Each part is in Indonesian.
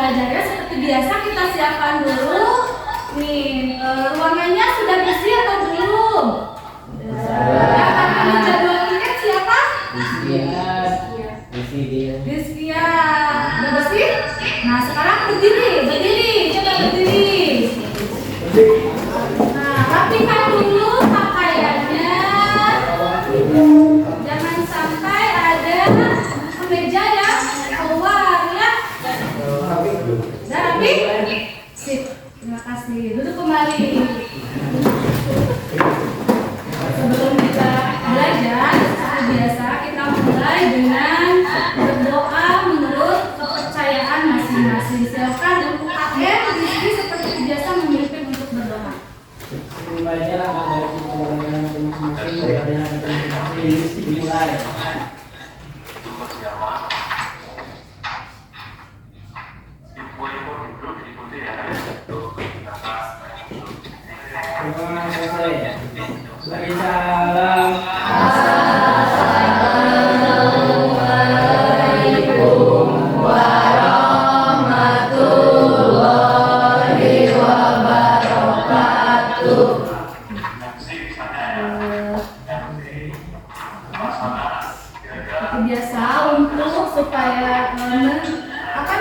belajarnya seperti biasa kita siapkan dulu. Nih, ruangannya sudah bersih atau belum? Akan kami jadwalkan siapa? Rizkia. Udah bersih? Nah, sekarang berdiri. Coba berdiri. Nah, rapikan dulu pakaiannya. Jangan sampai ada kemeja yang keluar ya. Udah rapi? Sip. Terima kasih. Duduk kembali. Sebelum kita belajar, seperti biasa kita mulai dengan berdoa menurut kepercayaan masing-masing. Silakan untuk KM Rizky seperti biasa memimpin untuk berdoa. Dimulai. Biasa untuk supaya meningkatkan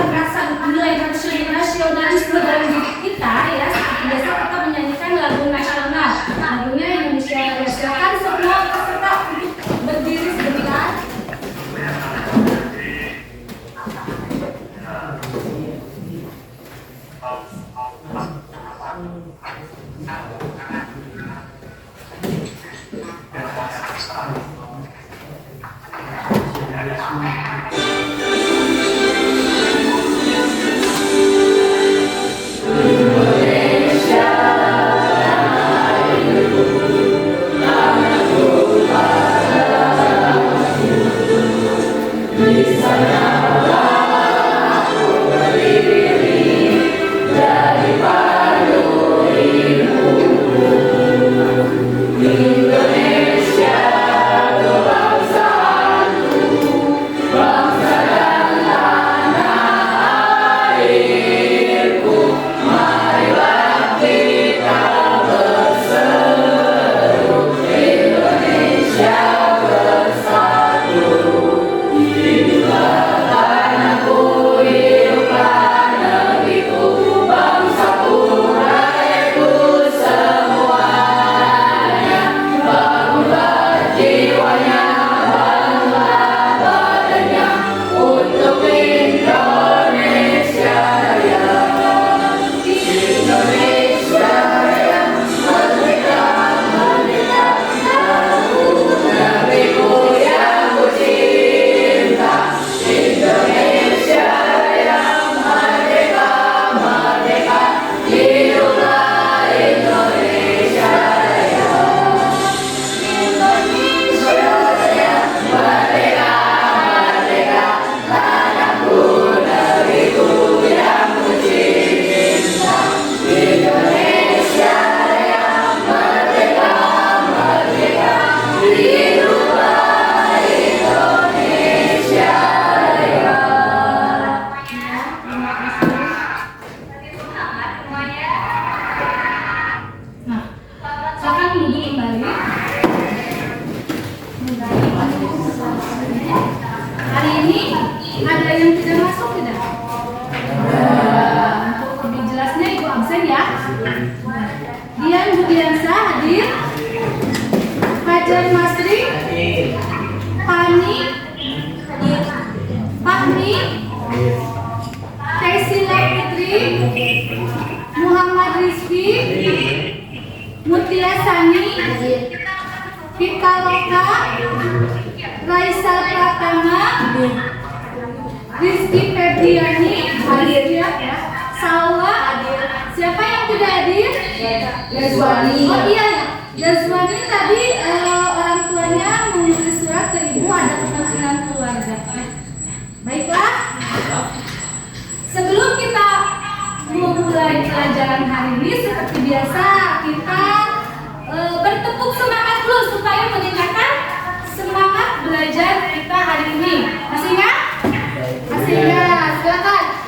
rasa nilai nasionalisme dalam diri kita ya. Seperti biasa kita menyanyikan lagu nasional, lagunya Indonesia Raya. Silakan semua peserta untuk berdiri sebentar. Hari ini ada yang tidak masuk tidak? Untuk lebih jelasnya Ibu absen ya. Dian Budiansa hadir. Fajar Masri, Pani, Fahmi, Tesila Putri, Muhammad Rizky, Mutia Sani, Vika Loka, Raisa Pratama, Rizky Febriani hadir ya. Salwa hadir. Siapa yang tidak hadir? Yazwani. Oh iya, Yazwani tadi orang tuanya menulis surat ke ibu ada kepentingan keluarga. Baiklah. Sebelum kita memulai pelajaran hari ini seperti biasa kita bertepuk semangat dulu supaya meningkatkan semangat belajar kita hari ini. Masih ingat? Masih ingat? Silakan.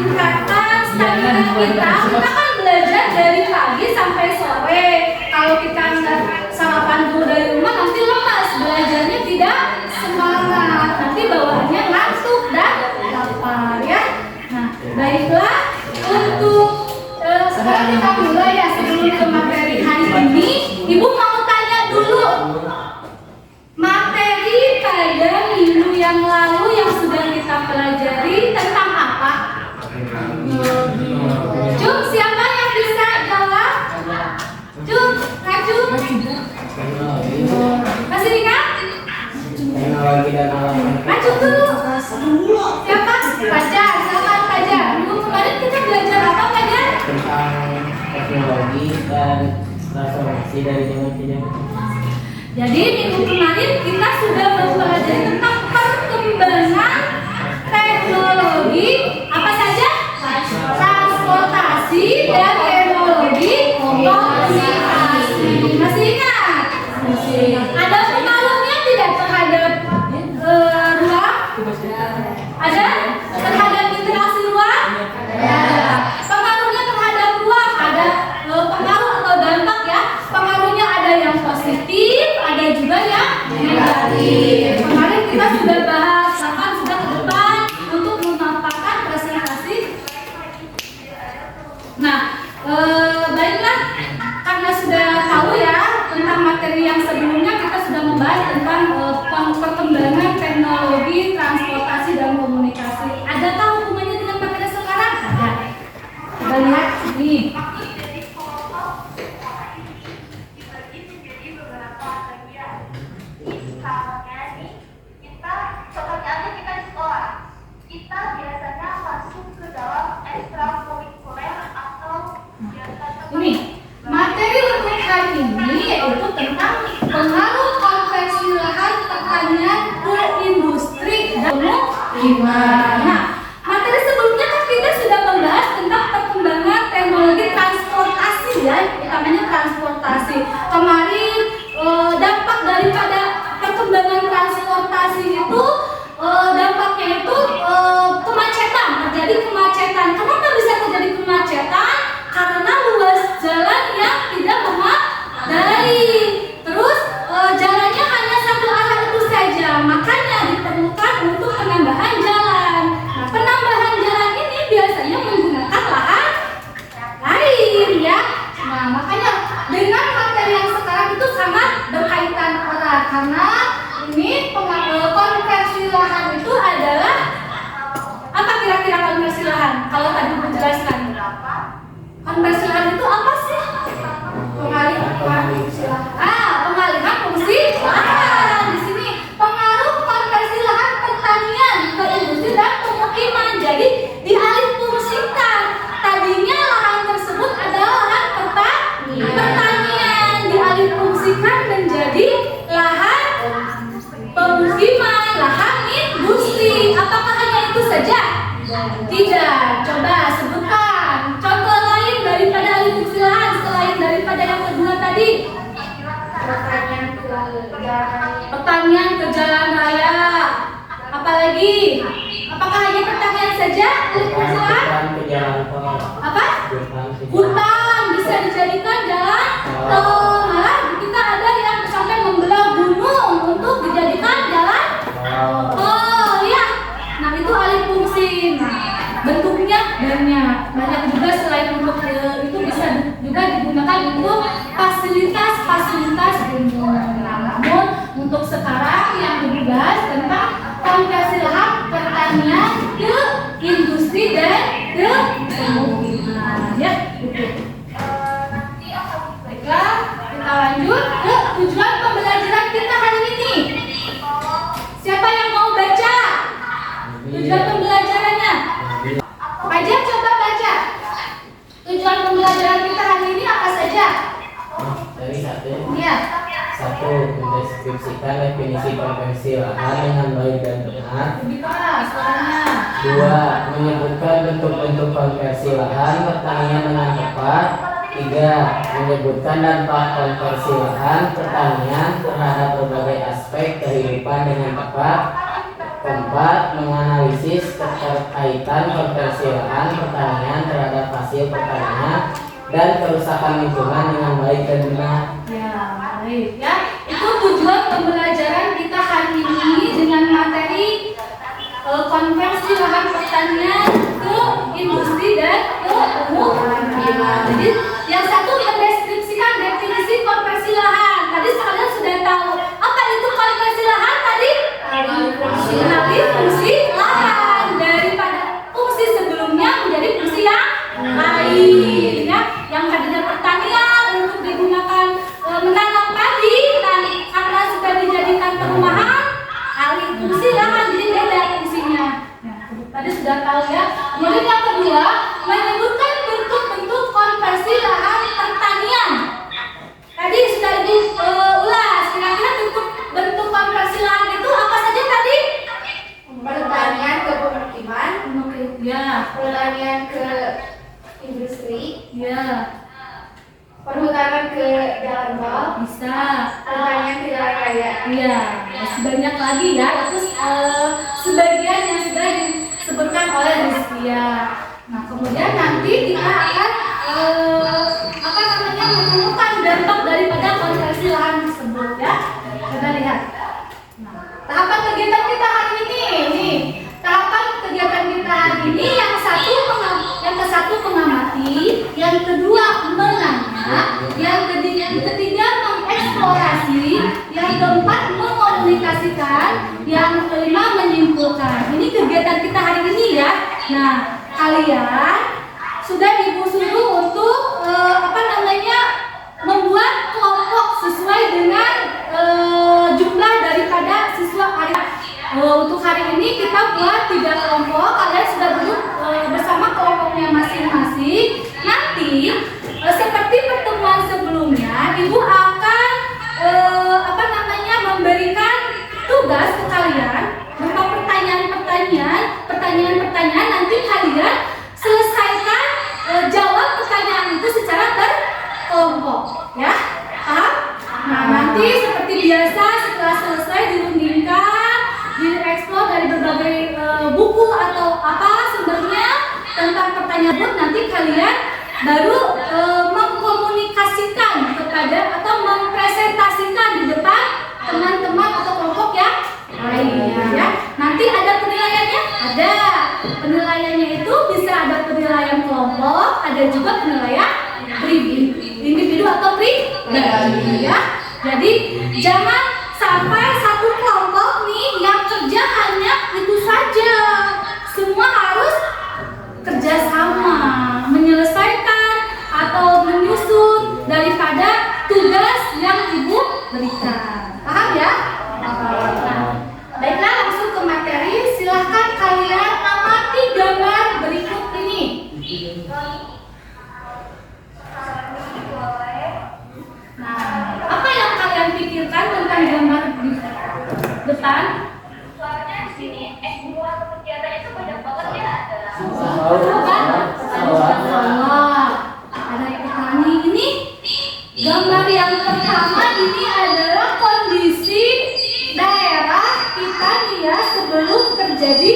meningkatkan stamina kita kan belajar dari pagi sampai sore. Kalau kita nggak sarapan dulu dari rumah nanti lemas, belajarnya tidak semangat, nanti bawaannya ngantuk dan lapar ya. Nah, baiklah untuk sekarang kita mulai ya. Sebelum ke materi hari ini, Ibu mau tanya dulu materi pada minggu yang lalu yang sudah kita pelajari tentang apa? Cum, siapa yang bisa jawab? Cum, Cum. Masih ingat? Teknologi dan alat Maju dulu. Siapa? Fajar, silakan Fajar. Minggu kemarin kita belajar apa Fajar? tentang teknologi dan transformasi dari zaman ke zaman. Jadi minggu kemarin kita sudah mempelajari tentang perkembangan teknologi apa saja? Transportasi dan teknologi komunikasi. Masih ingat? Ada pengaruhnya tidak terhadap ruang? Ada? Terhadap interaksi ruang? Ada. Pengaruhnya terhadap ruang ada pengaruh atau dampak ya. Pengaruhnya ada yang positif, ada juga yang negatif. Kemarin kita sudah bahas, bahkan sudah ke depan untuk memanfaatkan presentasi. Nah, baiklah, karena sudah tahu ya tentang materi yang sebelumnya, kita sudah membahas tentang perkembangan teknologi, transportasi dan komunikasi. Ada tahu hubungannya dengan materi sekarang? Ada. Kita lihat nih. Kita biasanya masuk ke dalam ekstrakurikuler atau Ini materi untuk hari ini yaitu tentang pengaruh konversi lahan pertanian ke industri dan gimana. Materi sebelumnya kan kita sudah membahas tentang perkembangan teknologi transportasi ya, utamanya transportasi. Kemarin dampak daripada perkembangan transportasi itu dampaknya itu kemacetan, terjadi kemacetan. Kenapa bisa terjadi kemacetan? Karena luas jalan yang tidak memadai. Terus jalannya hanya satu arah itu saja, makanya diperlukan untuk penambahan jalan. Nah, penambahan jalan ini biasanya menggunakan lahan lain ya. Nah, makanya dengan materi yang sekarang itu sangat berkaitan erat karena ini konversi lahan itu adalah apa kira-kira konversi lahan? Kalau tadi menjelaskan konversi lahan itu apa sih? Pengalihan fungsi lahan. Di sini pengaruh konversi lahan pertanian ke industri dan pemukiman. Jadi dialihfungsikan. Tadinya lahan tersebut adalah lahan pertanian, dialihfungsikan menjadi lahan pemukiman, lahan industri. Apakah hanya itu saja? Tidak. Coba sebutkan contoh lain daripada alih-fungsi lahan selain daripada yang kedua tadi. Pertanian ke jalan raya. Apalagi? Apakah hanya pertanian saja alih-fungsi lahan? Apa? Hutan bisa dijadikan jalan tol. Malah kita ada yang sampai membelah gunung untuk dijadikan jalan tol ya. Nah, itu alih fungsi. Nah, bentuknya banyak juga. Selain untuk itu bisa juga digunakan untuk fasilitas umum. Namun untuk sekarang yang dibahas tentang konversi lahan pertanian ke industri dan ke pemukiman ya. Baiklah, kita lanjut ke tujuan pembelajaran kita hari ini. Siapa yang mau baca tujuan pembelajarannya? Fajar, coba baca. Tujuan pembelajaran kita hari ini apa saja? Dari satu. Iya. Satu, mendeskripsikan definisi konversi lahan dengan baik dan benar. Lebih keras suaranya. Dua, menyebutkan bentuk-bentuk konversi lahan pertanian dengan tepat. Tiga, menyebutkan dampak konversi lahan pertanian terhadap berbagai aspek kehidupan dengan tepat. Keempat, menganalisis keterkaitan konversi lahan pertanian terhadap hasil pertanian dan kerusakan lingkungan dengan baik dan benar. Ya, baik ya. Itu tujuan pembelajaran kita hari ini dengan materi konversi lahan pertanian ke industri dan ke pemukiman. Jadi yang satu mendeskripsikan definisi konversi lahan. Tadi kalian sudah tahu apa itu konversi lahan tadi? Alih fungsi lahan daripada fungsi sebelumnya menjadi fungsi yang lain, ya. Yang tadinya pertanian untuk digunakan menanam padi, dan karena sudah dijadikan perumahan, alih fungsi lahan jadi beda fungsinya. Nah, tadi sudah tahu ya. Kemudian yang kedua, menyebutkan bentuk-bentuk konversi lahan pertanian. Tadi sudah Ibu ulas. Kira-kira bentuk konversi lahan itu apa saja tadi? Pertanian ke pemukiman, Ya, pertanian ke industri, ya, perhutanan ke jalan tol, bisa. pertanian ke jalan raya. Iya, masih banyak lagi ya. Itu sebagian yang sudah disebutkan oleh Rizkia. Nah, kemudian nanti kita akan menemukan dampak daripada konversi lahan tersebut ya. Kita lihat. Nah, tahapan kegiatan kita hari ini nih. Tahapan kegiatan kita hari ini yang ke satu mengamati, yang kedua menanya, yang ketiga mengeksplorasi, yang keempat mengkomunikasikan, yang kelima menyimpulkan. Ini kegiatan kita hari ini ya. Nah, kalian sudah Ibu suruh untuk membuat kelompok sesuai dengan jumlah daripada siswa hari. Untuk hari ini kita buat 3 kelompok. Kalian sudah duduk bersama kelompoknya masing-masing. Nanti seperti pertemuan sebelumnya, Ibu akan memberikan tugas ke kalian berupa pertanyaan-pertanyaan. Nanti kalian selesaikan jawab pertanyaan itu secara berkelompok, ya, paham? Nah, nanti seperti biasa setelah selesai dirundingkan, dieksplor dari berbagai buku atau apa sumbernya tentang pertanyaan tersebut. Nanti kalian baru mengkomunikasikan kepada atau mempresentasikan di depan teman-teman atau kelompok yang lainnya, ya. Nanti ada penilaiannya, ada penilaiannya itu bisa ada penilaian kelompok, ada juga penilaian individu atau pribadi, ya. Jadi jangan sampai satu kelompok nih yang kerja hanya itu saja. Semua harus kerjasama menyelesaikan atau menyusun daripada tugas yang Ibu berikan. Paham ya? Nah, baiklah, langsung ke materi. Silahkan kalian amati gambar berikut ini. Nah, apa yang kalian pikirkan tentang gambar di depan? Soalnya di sini S2 kegiatannya itu banyak banget ya. Ada petani. Ini gambar yang pertama ini adalah kondisi daerah kita nih ya sebelum terjadi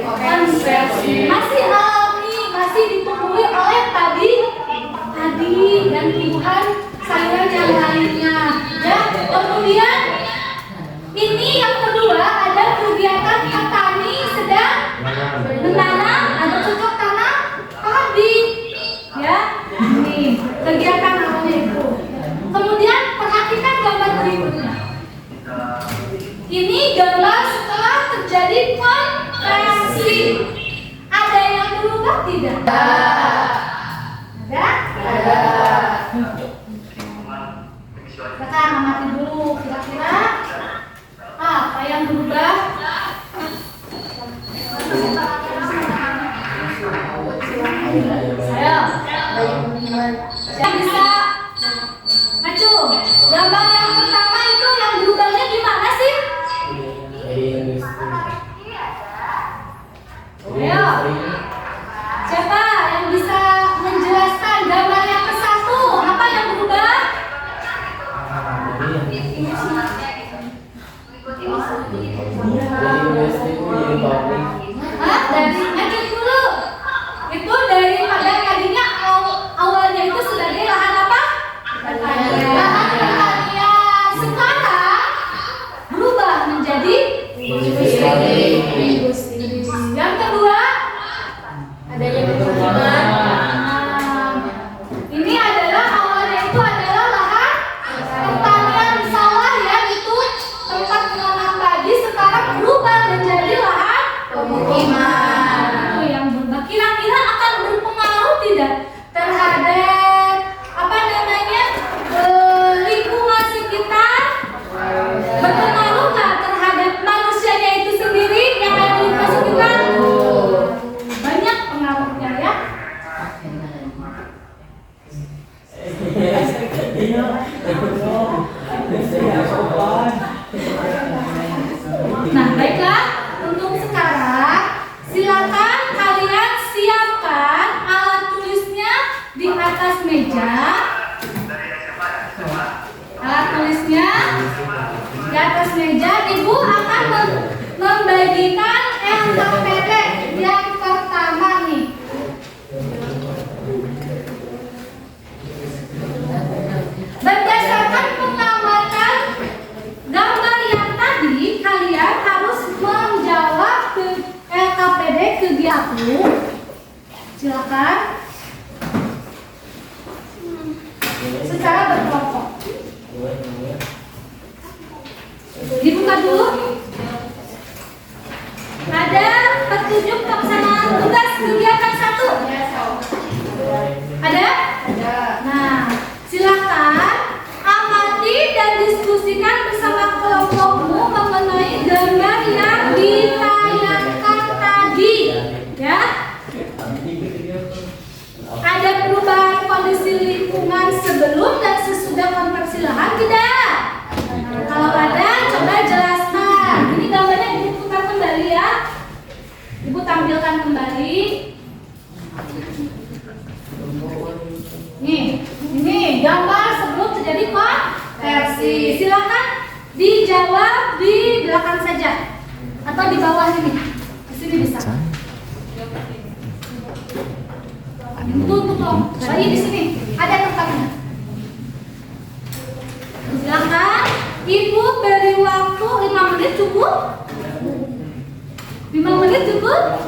konversi. Masih alami, masih dipenuhi oleh padi dan tumbuhan sayuran yang lainnya. Ya, kemudian ini yang kedua ada kegiatan petani sedang menanam atau cocok tanam padi. Ya, ini kegiatan awalnya itu. Kemudian perhatikan gambar berikutnya. Ini gambar setelah terjadi konversi. Ada yang berubah tidak? Ada? Kita amati dulu kira-kira apa yang berubah. Ayo, yang bisa maju. Gambar yang pertama itu yang berubahnya gimana sih? Ayo, siapa yang bisa menjelaskan gambar yang ke-1? dari lanjut dulu. Itu daripada tadinya awalnya itu sebagai lahan apa? Pertanian. Lahan pertanian. Sekarang berubah menjadi industri. Yang kedua, adanya perubahan. Ini adalah awalnya itu adalah lahan pertanian sawah ya, itu tempat menanam padi, sekarang berubah menjadi lahan pemukiman. Itu yang berubah. Kira-kira akan berpengaruh tidak terhadap apa namanya lingkungan sekitar? Berpengaruh nggak terhadap manusianya itu sendiri yang ada di lingkungan sekitar? Banyak pengaruhnya ya. Nah, baiklah, untuk sekarang silakan kalian siapkan alat tulisnya di atas meja. Alat tulisnya di atas meja. Ibu akan membagikan LKPD yang pertama nih. Berdasarkan pengamatan gambar yang tadi, kalian harus menjawab ke LKPD kegiatan. Silakan. Secara berkelompok. Dibuka dulu. Ada petunjuk pelaksanaan tugas kegiatan 1. Ada? Nah, silakan amati dan diskusikan bersama kelompokmu mengenai gambar yang ditayangkan tadi, ya. Ada perubahan kondisi lingkungan sebelum dan sesudah konversi lahan tidak? Kalau ada, coba jelaskan. Ini gambarnya Ibu putar kembali ya. Ibu tampilkan kembali. Nih, ini gambar sebelum terjadi konversi. Silakan dijawab di belakang saja atau di bawah ini. Di sini bisa. Itu untuk kelompok. Lagi di sini ada tempatnya. Silakan. Ibu beri waktu 5 menit cukup? 5 menit cukup?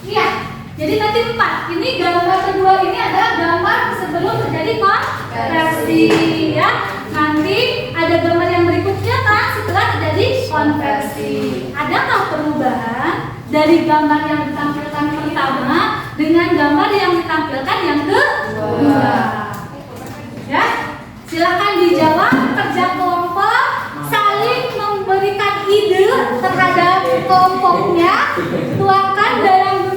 Iya. Jadi nanti 4. Ini gambar kedua ini adalah gambar sebelum terjadi konversi ya. Nanti ada gambar yang berikutnya kan setelah terjadi konversi. Adakah perubahan dari gambar yang ditampilkan pertama dengan gambar yang ditampilkan yang kedua? Ya. Silakan dijawab. Kerja kelompok saling memberikan ide terhadap kelompoknya. Tuangkan dalam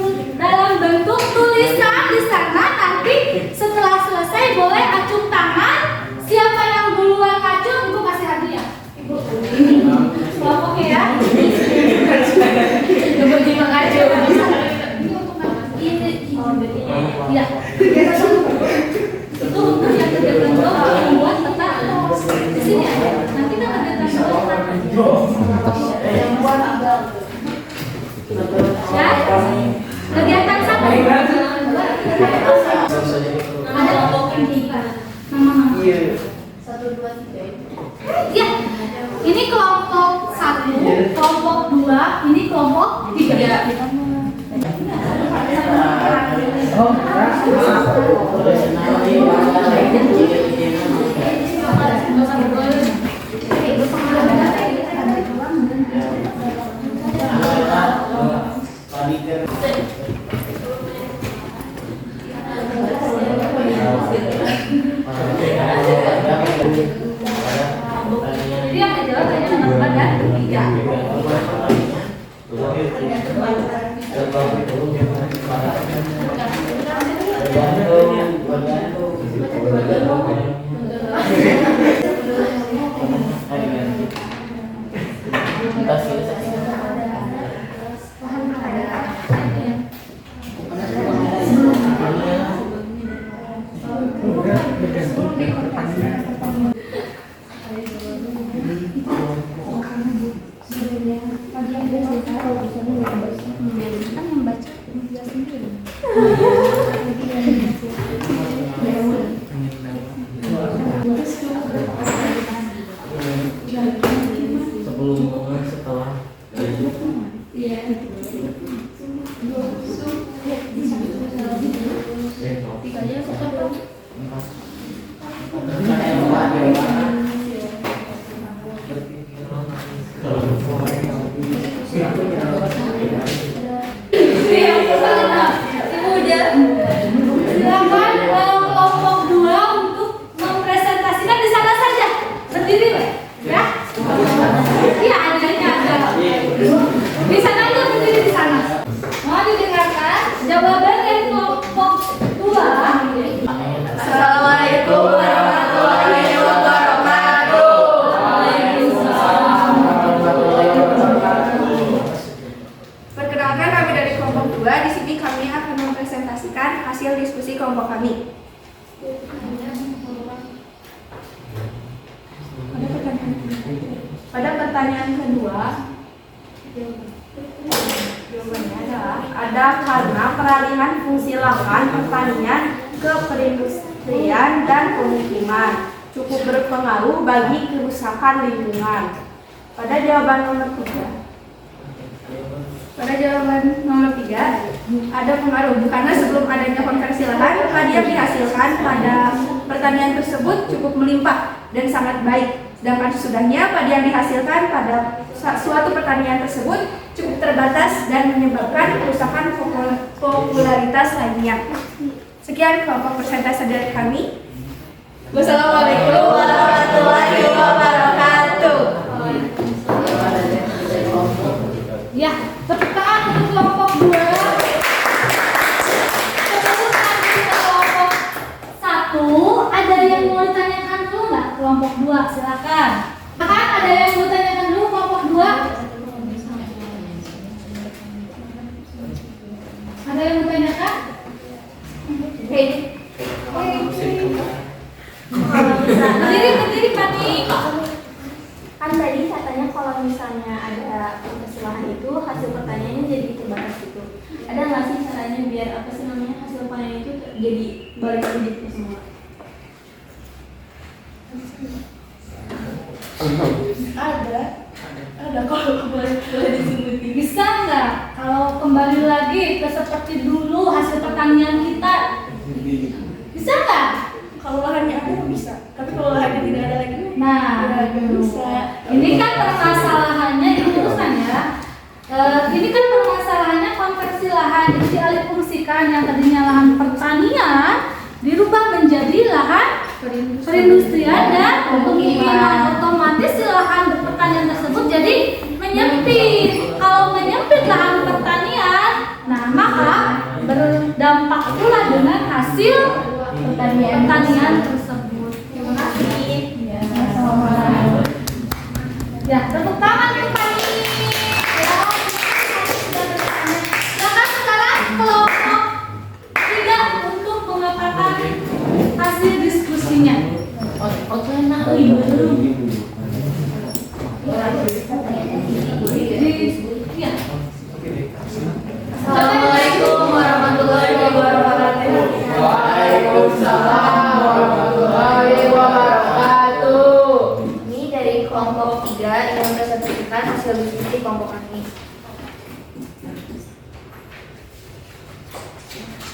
bentuk tulisan di sana. Nanti setelah selesai boleh acung tangan. Siapa yang duluan acung, Ibu kasih hadiah. Ibu kelompoknya ya. Ibu mengacung. Iya. Itu untuk yang kegiatan membuat tetap di sini ada. Nanti kan ada ya. Kegiatan satu. Ada kelompok ini. Nama-nama. 1, 2, 3. Ya. Ini kelompok 1, kelompok 2, ini kelompok 3. Jadi yang dijawab hanya nomor 4 dan 3. Pagi yang dia cerita kalau bisa kan yang baca dia sendiri. Sebelum setelah Iya. Tiganya suka dong. Silakan kelompok 2 untuk mempresentasikan di sana saja berdiri, Pak. Ya. Iya, adanya ada. Di sana aja berdiri di sana. Mau didengarkan jawaban dari kelompok 2. Assalamualaikum warahmatullahi wabarakatuh. Perkenalkan, kami dari kelompok 2. Di sini kami akan mempresentasikan hasil diskusi kelompok kami. Pada pertanyaan kedua, jawabannya adalah ada karena peralihan fungsi lahan pertanian ke perindustrian dan pemukiman cukup berpengaruh bagi kerusakan lingkungan. Pada jawaban nomor 3, ada pengaruh karena sebelum adanya konversi lahan, padi yang dihasilkan pada pertanian tersebut cukup melimpah dan sangat baik. Sedangkan sesudahnya padi yang dihasilkan pada suatu pertanian tersebut cukup terbatas dan menyebabkan kerusakan popularitas lainnya. Sekian kelompok persentase dari kami. Wassalamualaikum warahmatullahi wabarakatuh. Ya, tepuk tangan untuk kelompok 2. Tepuk tangan untuk kelompok 1. Ada yang mau ditanyakan dulu nggak? Kelompok 2, silakan. Ada yang mau ditanyakan dulu kelompok 2? Ada yang mau ditanyakan? Berdiri Pani. Kan tadi katanya kalau misalnya ada persilahan itu hasil pertaniannya jadi terbatas gitu. Ada nggak sih caranya biar apa sih namanya hasil panen itu jadi balik lagi ke semua? Ada kalau boleh disebutin. Bisa nggak kalau kembali lagi ke seperti dulu hasil pertanian kita? Bisa nggak? Kalau lahannya ada bisa, tapi kalau lahannya tidak ada lagi, Nah, bisa. ini kan permasalahannya urusan ya. Ini kan permasalahannya konversi lahan, jadi dialihfungsikan yang tadinya lahan pertanian dirubah menjadi lahan perindustrian dan pemukiman. Otomatis si lahan pertanian tersebut jadi menyempit. Kalau menyempit lahan pertanian, nah maka berdampak pula dengan hasil pertanian tersebut. Terima kasih. Ya, tepuk tangan untuk Pani. Ya, silakan sekarang kelompok 3 untuk memaparkan hasil diskusinya. Ya. Assalamualaikum warahmatullahi wabarakatuh. Waalaikumsalam warahmatullahi wabarakatuh. Ini dari kelompok 3 yang mempresentasikan hasil diskusi kelompok kami.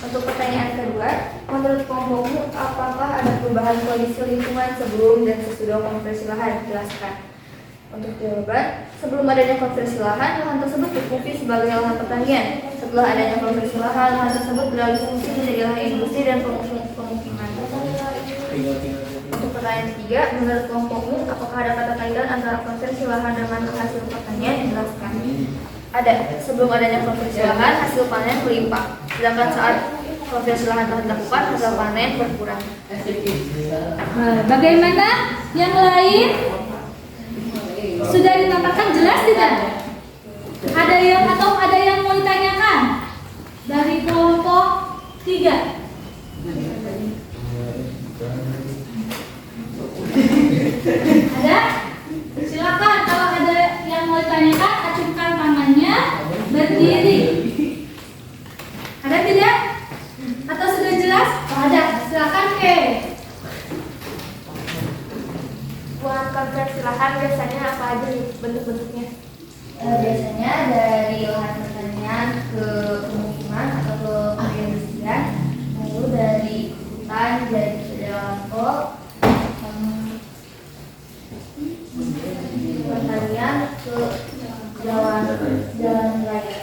Untuk pertanyaan kedua, menurut kelompokmu apakah ada perubahan kondisi lingkungan sebelum dan sesudah konversi lahan? Jelaskan. Untuk jawaban, sebelum adanya konversi lahan, lahan tersebut berfungsi sebagai lahan pertanian. Setelah adanya konversi lahan, lahan tersebut beralih fungsi menjadi lahan industri dan pemukiman. Untuk pertanyaan ketiga, menurut kelompokmu, apakah ada kata kaitan antara konversi lahan dengan hasil pertanian? Jelaskan. Ada. Sebelum adanya konversi lahan, hasil panen melimpah. Sedangkan saat konversi lahan telah dilakukan, hasil panen berkurang. Bagaimana yang lain? Sudah ditambahkan jelas tidak? Ada yang mau ditanyakan dari kelompok 3? Ada? Silakan kalau ada yang mau ditanyakan, acungkan jalan raya.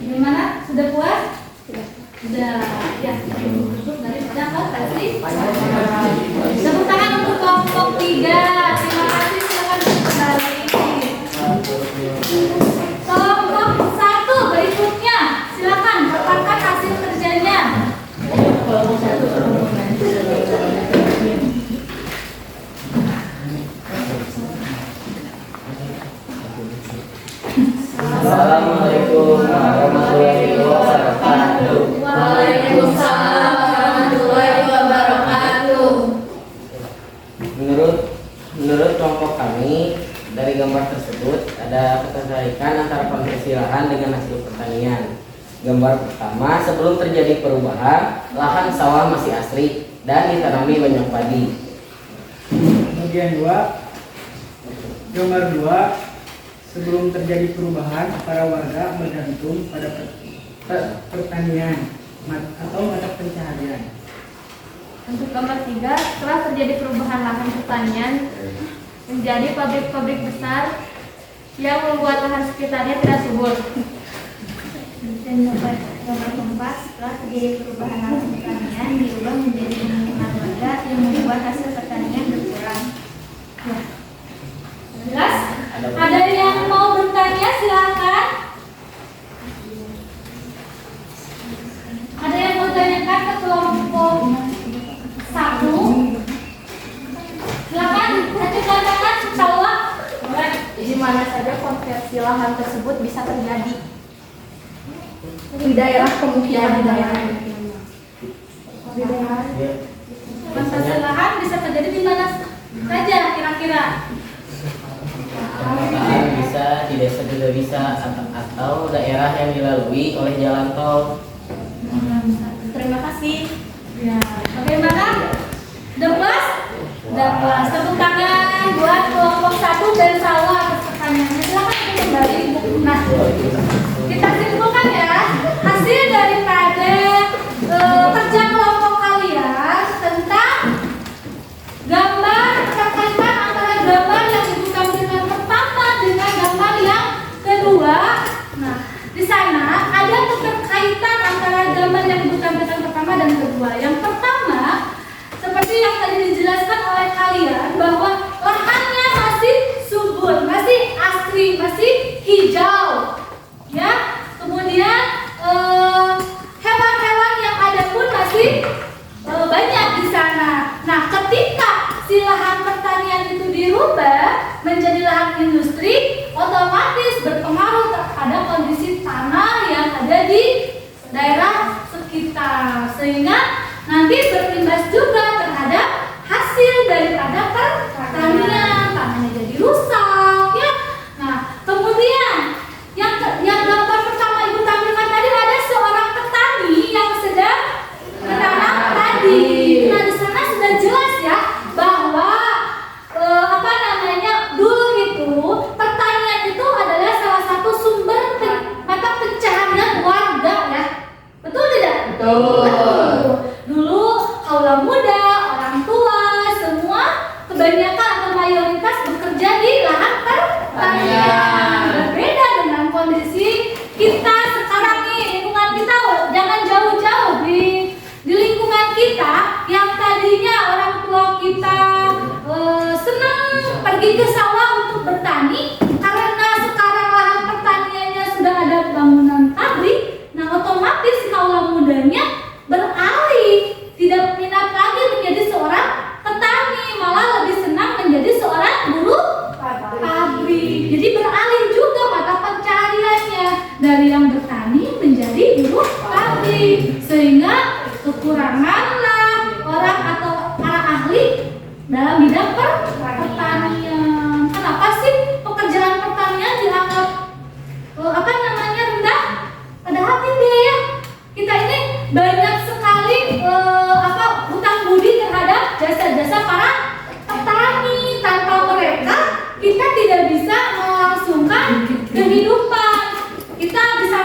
Gimana? Sudah puas? Sudah. Ya, cukup daripada konversi. Tepuk tangan untuk kelompok 3. Terima kasih, silakan kembali. Kelompok 1 berikutnya, silakan paparkan hasil kerjanya. Kelompok 1 Assalamualaikum warahmatullahi wabarakatuh. Waalaikumsalam warahmatullahi wabarakatuh. Menurut kelompok kami, dari gambar tersebut ada keterkaitan antara konversi lahan dengan hasil pertanian. Gambar pertama, sebelum terjadi perubahan, lahan sawah masih asri dan ditanami banyak padi. Bagian 2, gambar 2, sebelum terjadi perubahan, para warga bergantung pada pertanian atau mata pencaharian. Untuk gambar 3, setelah terjadi perubahan lahan pertanian menjadi pabrik-pabrik besar yang membuat lahan sekitarnya tidak subur. Dan gambar 4, setelah terjadi perubahan lahan pertanian diubah menjadi pemukiman warga yang membuat hasil pertanian berkurang. Ya. Jelas? Ada yang mau bertanya, silakan. Ada yang mau tanyakan ke kelompok 1? Silakan, ajukan tangan, insya-Allah. Di mana saja konversi lahan tersebut bisa terjadi? di daerah pemukiman Konversi lahan bisa terjadi di mana saja kira-kira? Lahan bisa, di desa juga bisa, atau daerah yang dilalui oleh jalan tol. Terima kasih. Ya, bagaimana? Udah puas? Udah puas. Tepuk tangan buat kelompok 1 dan sawah atas pertanyaannya. Silakan kembali. Nah, kita simpulkan ya hasil daripada kerja kelompok kalian tentang gambar terkaitan antara gambar yang ibu tampilkan pertama dengan gambar yang kedua. Nah, di sana ada keterkaitan antara gambar yang ibu tampilkan pertama dan kedua. Yang pertama, seperti yang tadi dijelaskan oleh kalian bahwa lahannya masih subur, masih asri, masih hijau, ya. Kemudian hewan-hewan yang ada pun masih banyak di sana. Nah, ketika si lahan pertanian itu dirubah menjadi lahan industri, otomatis berpengaruh terhadap kondisi tanah yang ada di daerah sekitar, sehingga nanti berimbas juga terhadap hasil daripada pertanian, tanahnya jadi rusak, ya. Nah, kemudian yang gambar pertama ibu tampilkan tadi ada seorang petani yang sedang menanam padi. Nah, di sana sudah jelas ya bahwa dulu itu pertanian itu adalah salah satu sumber mata pencaharian warga, ya. Betul tidak? Betul. Dulu kaula muda, orang tua, semua kebanyakan atau mayoritas bekerja di lahan pertanian. Berbeda dengan kondisi kita sekarang nih, lingkungan kita jangan jauh-jauh di lingkungan kita yang tadinya orang tua kita senang pergi ke sawah untuk bertani, karena sekarang lahan pertaniannya sudah ada bangunan pabrik. Nah, otomatis kaula mudanya beralih, tidak minat lagi menjadi seorang petani, malah lebih senang menjadi seorang buruh pabrik. Jadi beralih juga mata pencahariannya dari yang bertani menjadi buruh pabrik, sehingga kekuranganlah orang atau para ahli dalam bidang pertanian. Kenapa sih pekerjaan pertanian dianggap rendah? Padahal tidak, ya. Kita ini banyak sekali hutang budi terhadap jasa-jasa para petani. Tanpa mereka kita tidak bisa melangsungkan kehidupan. Kita bisa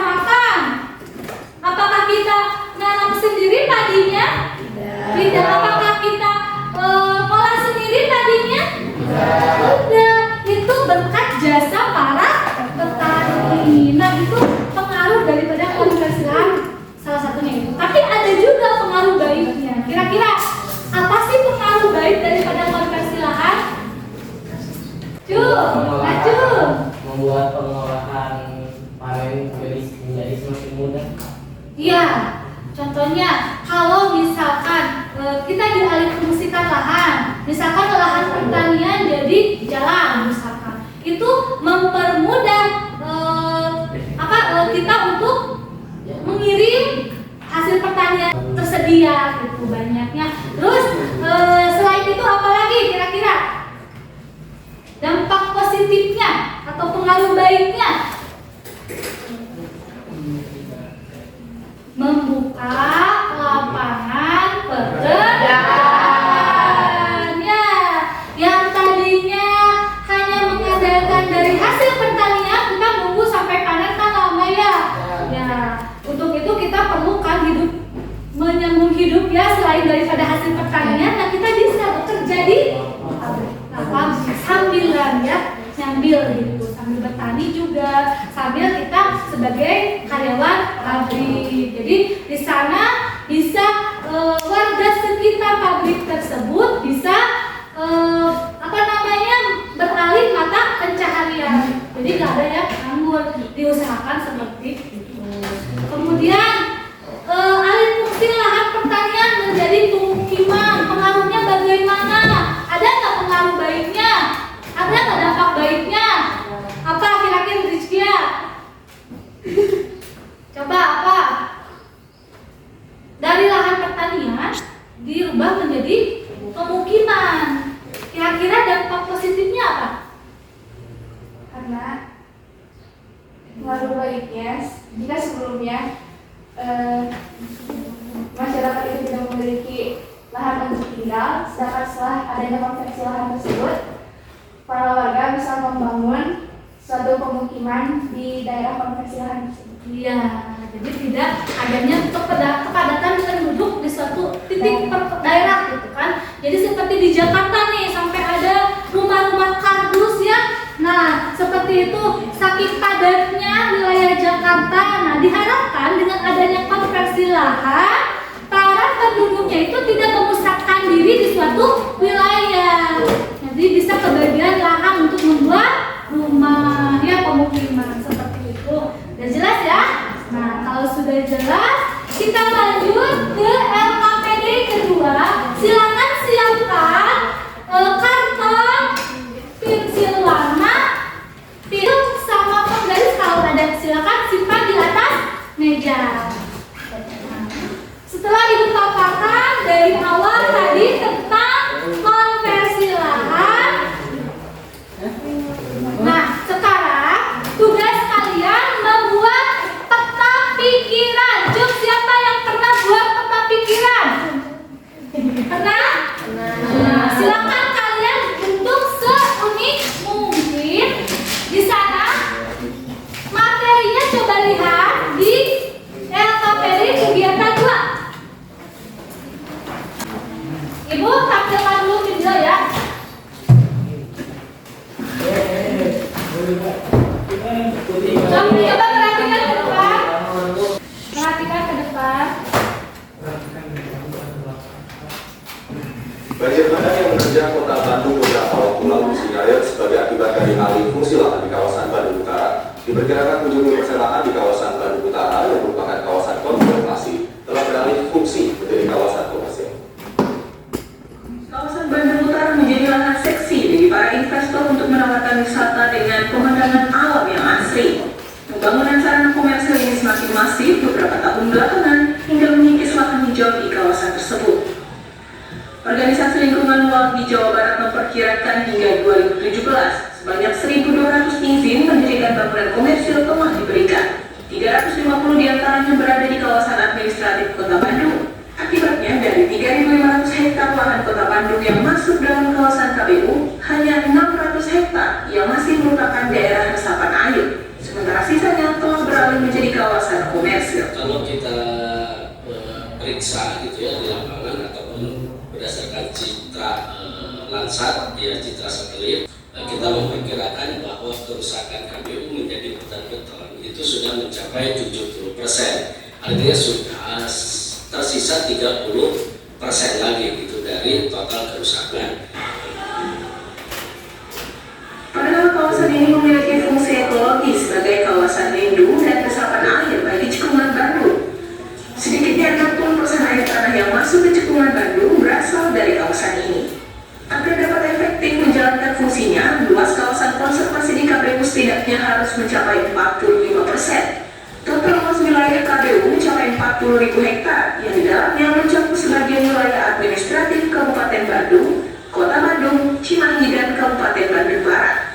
lahan panen menjadi semakin mudah? Iya, contohnya kalau misalkan kita dialih fungsikan lahan, misalkan lahan pertanian jadi jalan misalkan, itu mempermudah kita untuk mengirim hasil pertanian tersedia gitu banyaknya. Terus selain itu apalagi kira-kira dampak positifnya atau pengaruh baiknya? Membuka lapangan pekerjaan. Ya, yang tadinya hanya mengandalkan dari hasil pertanian, kita nunggu sampai panen kan lama ya. Ya, untuk itu kita perlukan menyambung hidup ya, selain daripada hasil pertanian, nah kita bisa bekerja di sambilan ya, sambil gitu, sambil bertani juga, sambil kita sebagai karyawan pabrik. Jadi di sana bisa warga sekitar pabrik tersebut bisa beralih mata pencaharian. Jadi nggak ada yang nganggur, diusahakan seperti itu. Kemudian alih fungsi lahan pertanian menjadi pemukiman, pengaruhnya bagaimana? Ada nggak pengaruh baiknya? Ada nggak dampak baiknya? Apa kira-kira Rizkia? Coba apa? Dari lahan pertanian dirubah menjadi pemukiman. Kira-kira dampak positifnya apa? Karena pengaruh baiknya, jika sebelumnya masyarakat itu tidak memiliki lahan untuk tinggal, sedangkan setelah adanya konversi lahan tersebut, para warga bisa membangun suatu pemukiman di daerah konversi lahan tersebut. Iya, jadi tidak adanya kepadatan penduduk di suatu titik daerah gitu kan. Jadi seperti di Jakarta nih, sampai ada rumah-rumah kardus ya. Nah, seperti itu saking padatnya wilayah Jakarta. Nah, diharapkan dengan adanya konversi lahan, para penduduknya itu tidak memusatkan diri di suatu wilayah. Jadi bisa kebagian lahan untuk membuat rumah ya, pemukiman seperti itu. Udah jelas ya? Nah, kalau sudah jelas, kita lanjut ke LKPD kedua. Silakan siapkan karton, pensil warna, pil sama penggaris kalau ada. Silakan simpan di atas meja. Setelah Ibu paparkan dari awal tadi tentang konversi lahan. Nah, sekarang tugas kalian membuat peta pikiran. Jom, siapa yang pernah buat peta pikiran? Pernah? Nah, silakan kalian bentuk seunik mungkin. Di sana materinya coba lihat di LKPD kegiatan 2. Ibu tampilkan dulu video ya. Coba perhatikan ke depan. Perhatikan ke depan. Banjir bandang yang menerjang kota Bandung beberapa waktu lalu disinyalir sebagai akibat dari alih fungsi lahan di kawasan Bandung Utara. Diperkirakan 70% lahan di kawasan Bandung Utara yang merupakan kawasan konservasi telah beralih fungsi menjadi kawasan komersil. Kawasan Bandung Utara menjadi lahan seksi bagi para investor untuk menawarkan wisata dengan pemandangan alam yang asri. Pembangunan sarana komersil ini semakin masif beberapa tahun belakangan hingga mengikis lahan hijau di kawasan tersebut. Organisasi Lingkungan Luar di Jawa Barat memperkirakan hingga 2017 sebanyak 1.200 izin mendirikan bangunan komersil telah diberikan. 350 diantaranya berada di kawasan administratif Kota Bandung. Akibatnya dari 3.500 hektar lahan Kota Bandung yang masuk dalam kawasan KBU, hanya 600 hektar yang masih merupakan daerah resapan air. Sementara sisanya telah beralih menjadi kawasan komersil. Kalau kita periksa gitu ya di lapangan ataupun berdasarkan citra Landsat, ya citra satelit, kita memperkirakan bahwa kerusakan KBU menjadi beton-beton itu sudah mencapai 70%. Artinya sudah tersisa 30% lagi gitu dari total kerusakan. Padahal kawasan ini memiliki fungsi ekologi sebagai kawasan lindung dan resapan air bagi Cekungan Bandung. Sedikitnya 60% air tanah yang masuk ke Cekungan Bandung berasal dari kawasan ini. Agar dapat efektif menjalankan fungsinya, luas kawasan konservasi di KPU setidaknya harus mencapai 45%. Total luas wilayah KPU mencapai 40.000 hektar, yang di dalamnya mencakup sebagian wilayah administratif Kabupaten Bandung, Kota Bandung, Cimahi, dan Kabupaten Bandung Barat.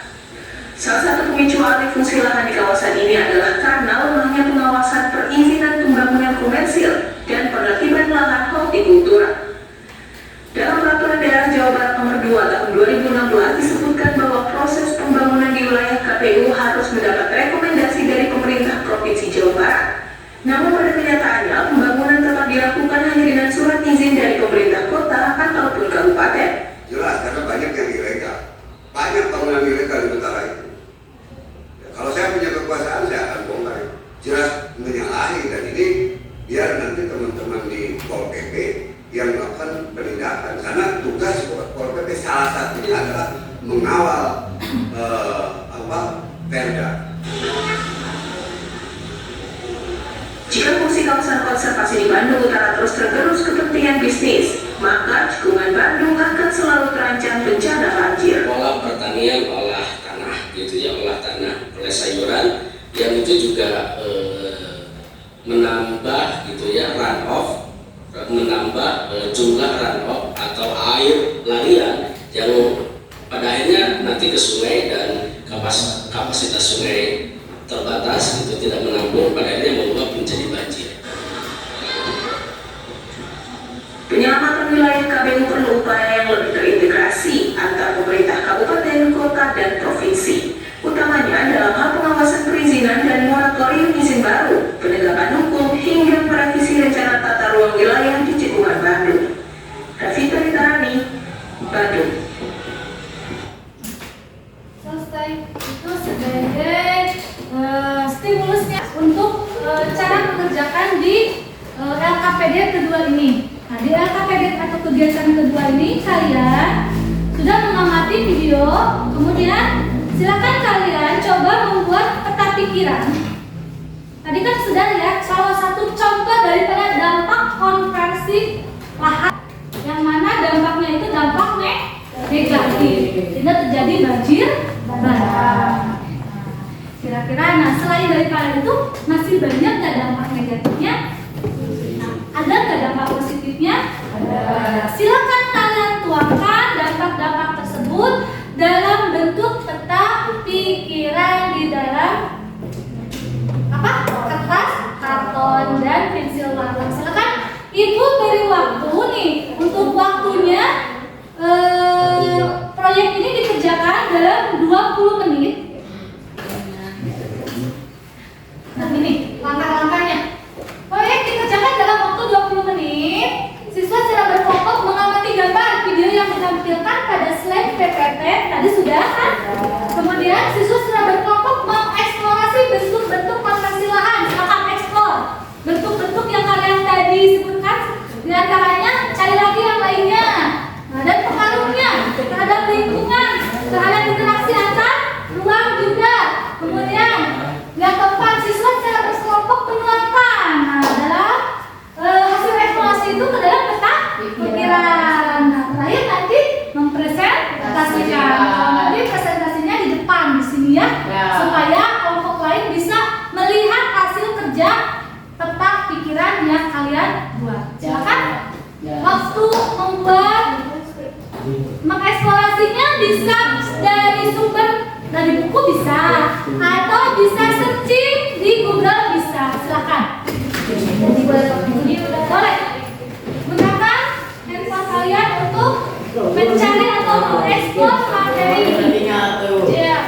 Salah satu pemicu alih fungsi lahan di kawasan ini adalah karena lemahnya pengawasan perizinan pembangunan komersil dan penertiban lahan hortikultura. Dalam Peraturan Daerah Jawa Barat Nomor 2 Tahun 2016 disebutkan bahwa proses pembangunan di wilayah KPU harus mendapat rekomendasi dari pemerintah Provinsi Jawa Barat. Namun pada kenyataannya pembangunan tetap dilakukan hanya dengan surat izin dari pemerintah kota ataupun kabupaten. Jelas karena banyak yang ilegal, banyak bangunan ilegal di utara itu. Ya, kalau saya punya kekuasaan saya akan bongkar. Jelas menyalahi dan ini biar nanti teman-teman di Pol PP yang melakukan penindakan, karena tugas Pol PP salah satunya adalah mengawal Perda. Jika fungsi kawasan konservasi di Bandung Utara terus tergerus kepentingan bisnis, maka Cekungan Bandung akan selalu terancam bencana banjir. Olah pertanian, olah tanah, gitu ya, olah tanah, oleh sayuran, yang itu juga menambah, gitu ya, runoff, menambah jumlah runoff atau air larian yang pada akhirnya nanti ke sungai dan kapasitas sungai terbatas, itu tidak menampung, pada akhirnya meluap menjadi banjir. Penyelamatan wilayah KPU perlu upaya yang lebih terintegrasi antar pemerintah kabupaten, kota, dan provinsi. Utamanya dalam hal pengawasan perizinan dan moratorium izin baru, penegakan hukum, hingga merevisi rencana tata ruang wilayah di Cekungan Bandung. Rafita Ritarani, Bandung. Selesai. Itu sebagai stimulusnya untuk cara mengerjakan di LKPD kedua ini. Nah, di LKPD atau kegiatan kedua ini kalian sudah mengamati video, kemudian silakan kalian coba membuat peta pikiran. Tadi kan sudah lihat salah satu contoh daripada dampak konversi lahan, yang mana dampaknya itu dampak negatif, sehingga terjadi banjir bandang. Kira-kira, nah selain daripada itu masih banyak nggak dampak negatifnya? Ada nggak dampak positifnya? Ada. Silakan kalian tuangkan dampak-dampak tersebut dalam bentuk peta pikiran di dalam kertas, karton, dan pensil warna. Silakan ibu beri waktu nih untuk waktunya proyek ini dikerjakan dalam 20 menit. Nah ini langkah-langkahnya. Proyek dikerjakan dalam waktu 20 menit. Siswa secara berkelompok mengamati gambar video yang ditampilkan pada slide PPT tadi sudah kan? Kemudian siswa secara berkelompok mengeksplorasi bentuk-bentuk konversi lahan. Silakan eksplor bentuk-bentuk yang kalian tadi sebutkan. Di antaranya cari lagi yang lainnya. Nah, dan pengaruhnya terhadap lingkungan, terhadap interaksi antar ruang juga. Kemudian yang keempat, siswa secara berkelompok menuangkan dalam hasil eksplorasi itu ke dalam peta pikiran. Nah, terakhir nanti mempresentasikan. Nanti presentasinya di depan di sini ya, supaya kelompok lain bisa melihat hasil kerja peta pikiran yang kalian buat. Silakan. Waktu membuat mengeksplorasinya bisa dari sumber dari buku bisa, atau bisa searching di Google bisa. Silakan. Boleh gunakan handphone kalian untuk mencari atau mengeksplor materi ini. Ya.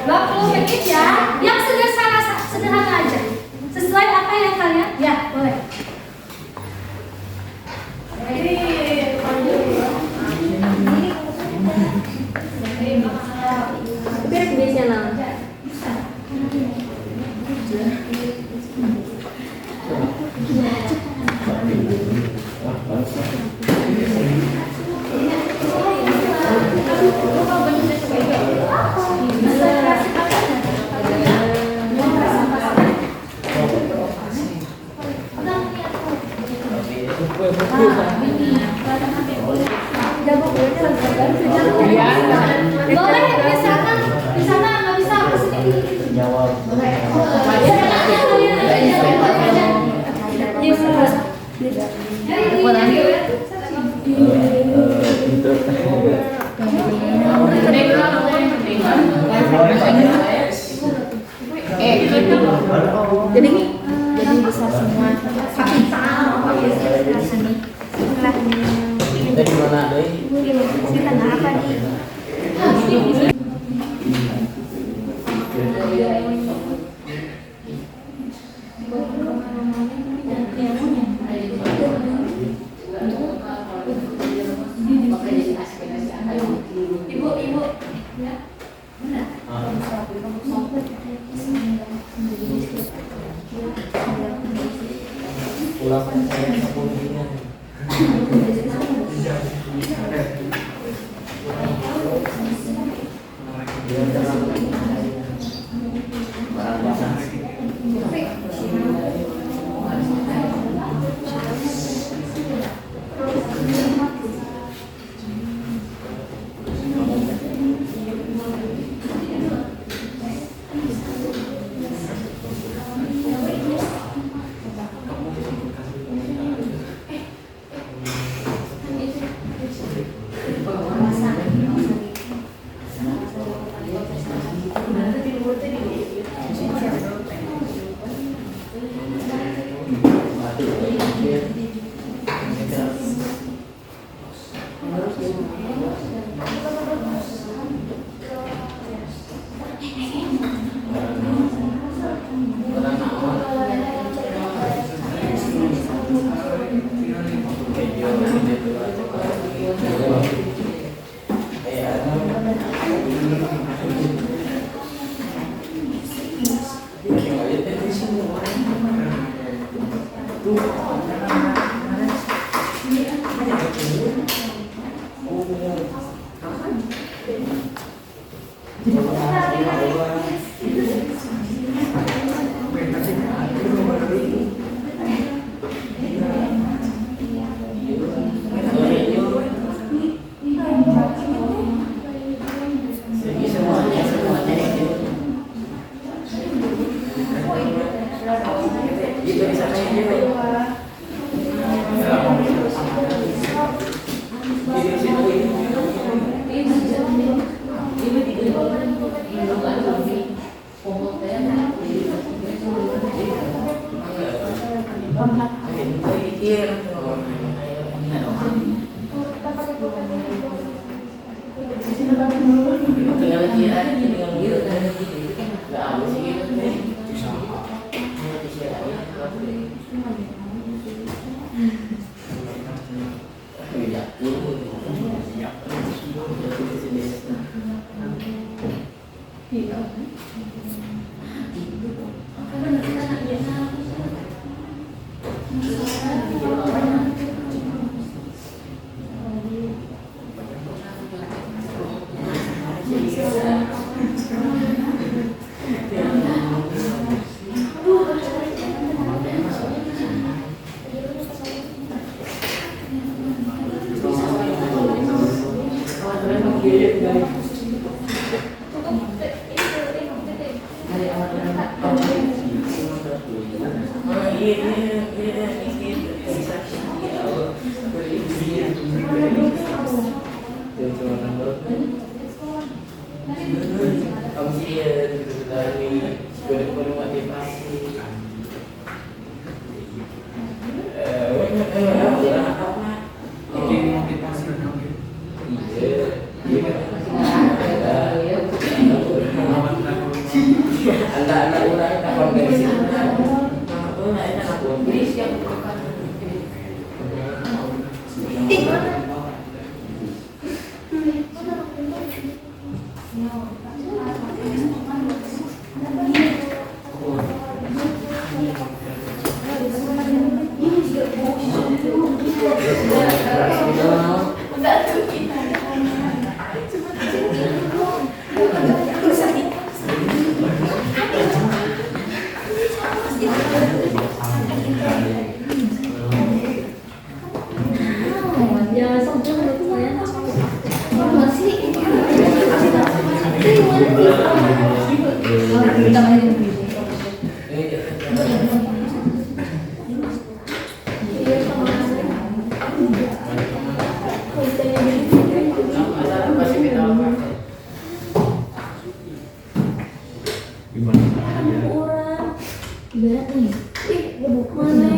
20 menit ya, yang sederhana aja, sesuai apa yang kalian. Ya, boleh. Biar kebiasaan. Jadi besar semua kapital sini. Dari mana deh? Di tengah apa nih? Ibu, ya. Pulang saya sepuluhnya. Kita main dulu. Berat nih. Ih, gebuk mana?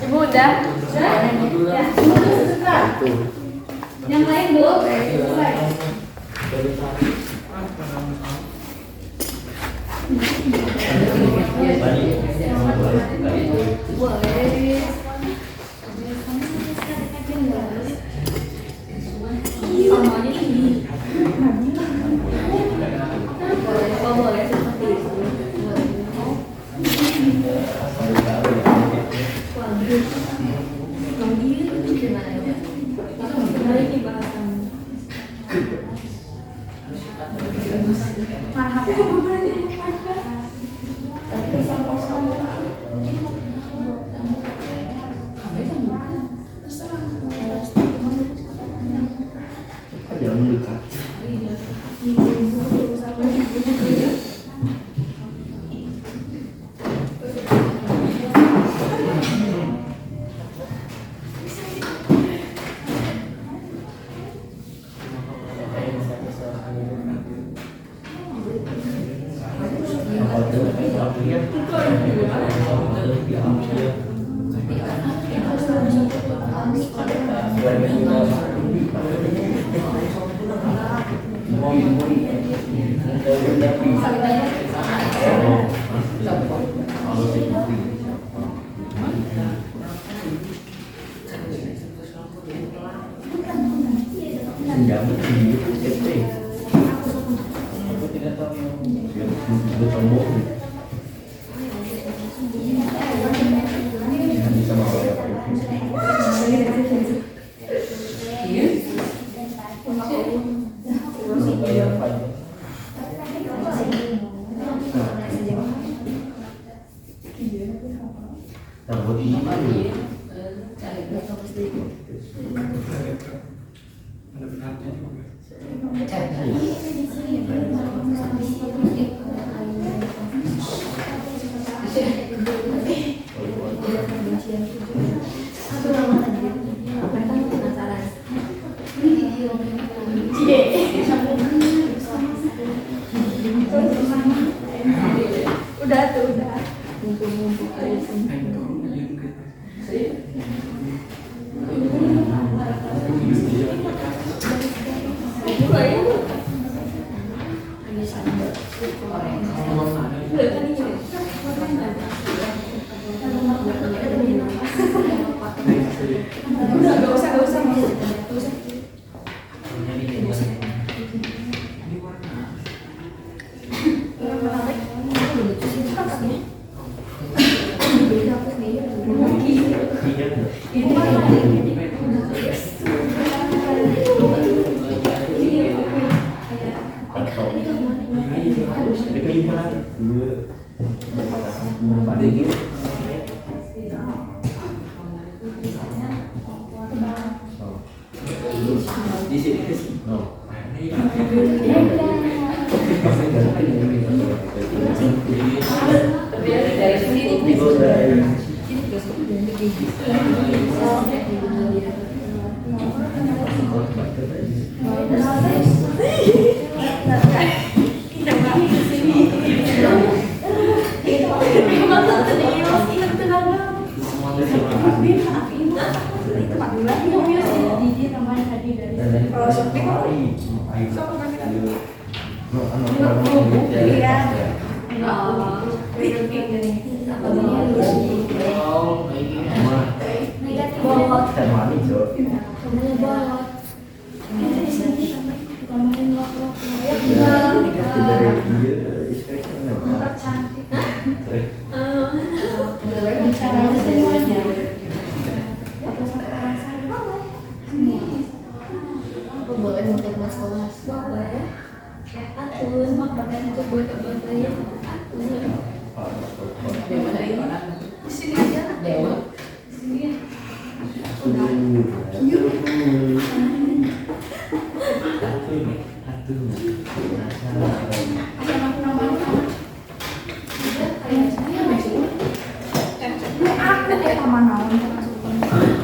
Ibu udah? Yang lain Bu. Boleh seperti itu. Udah tuh, udah. Udah, gak usah.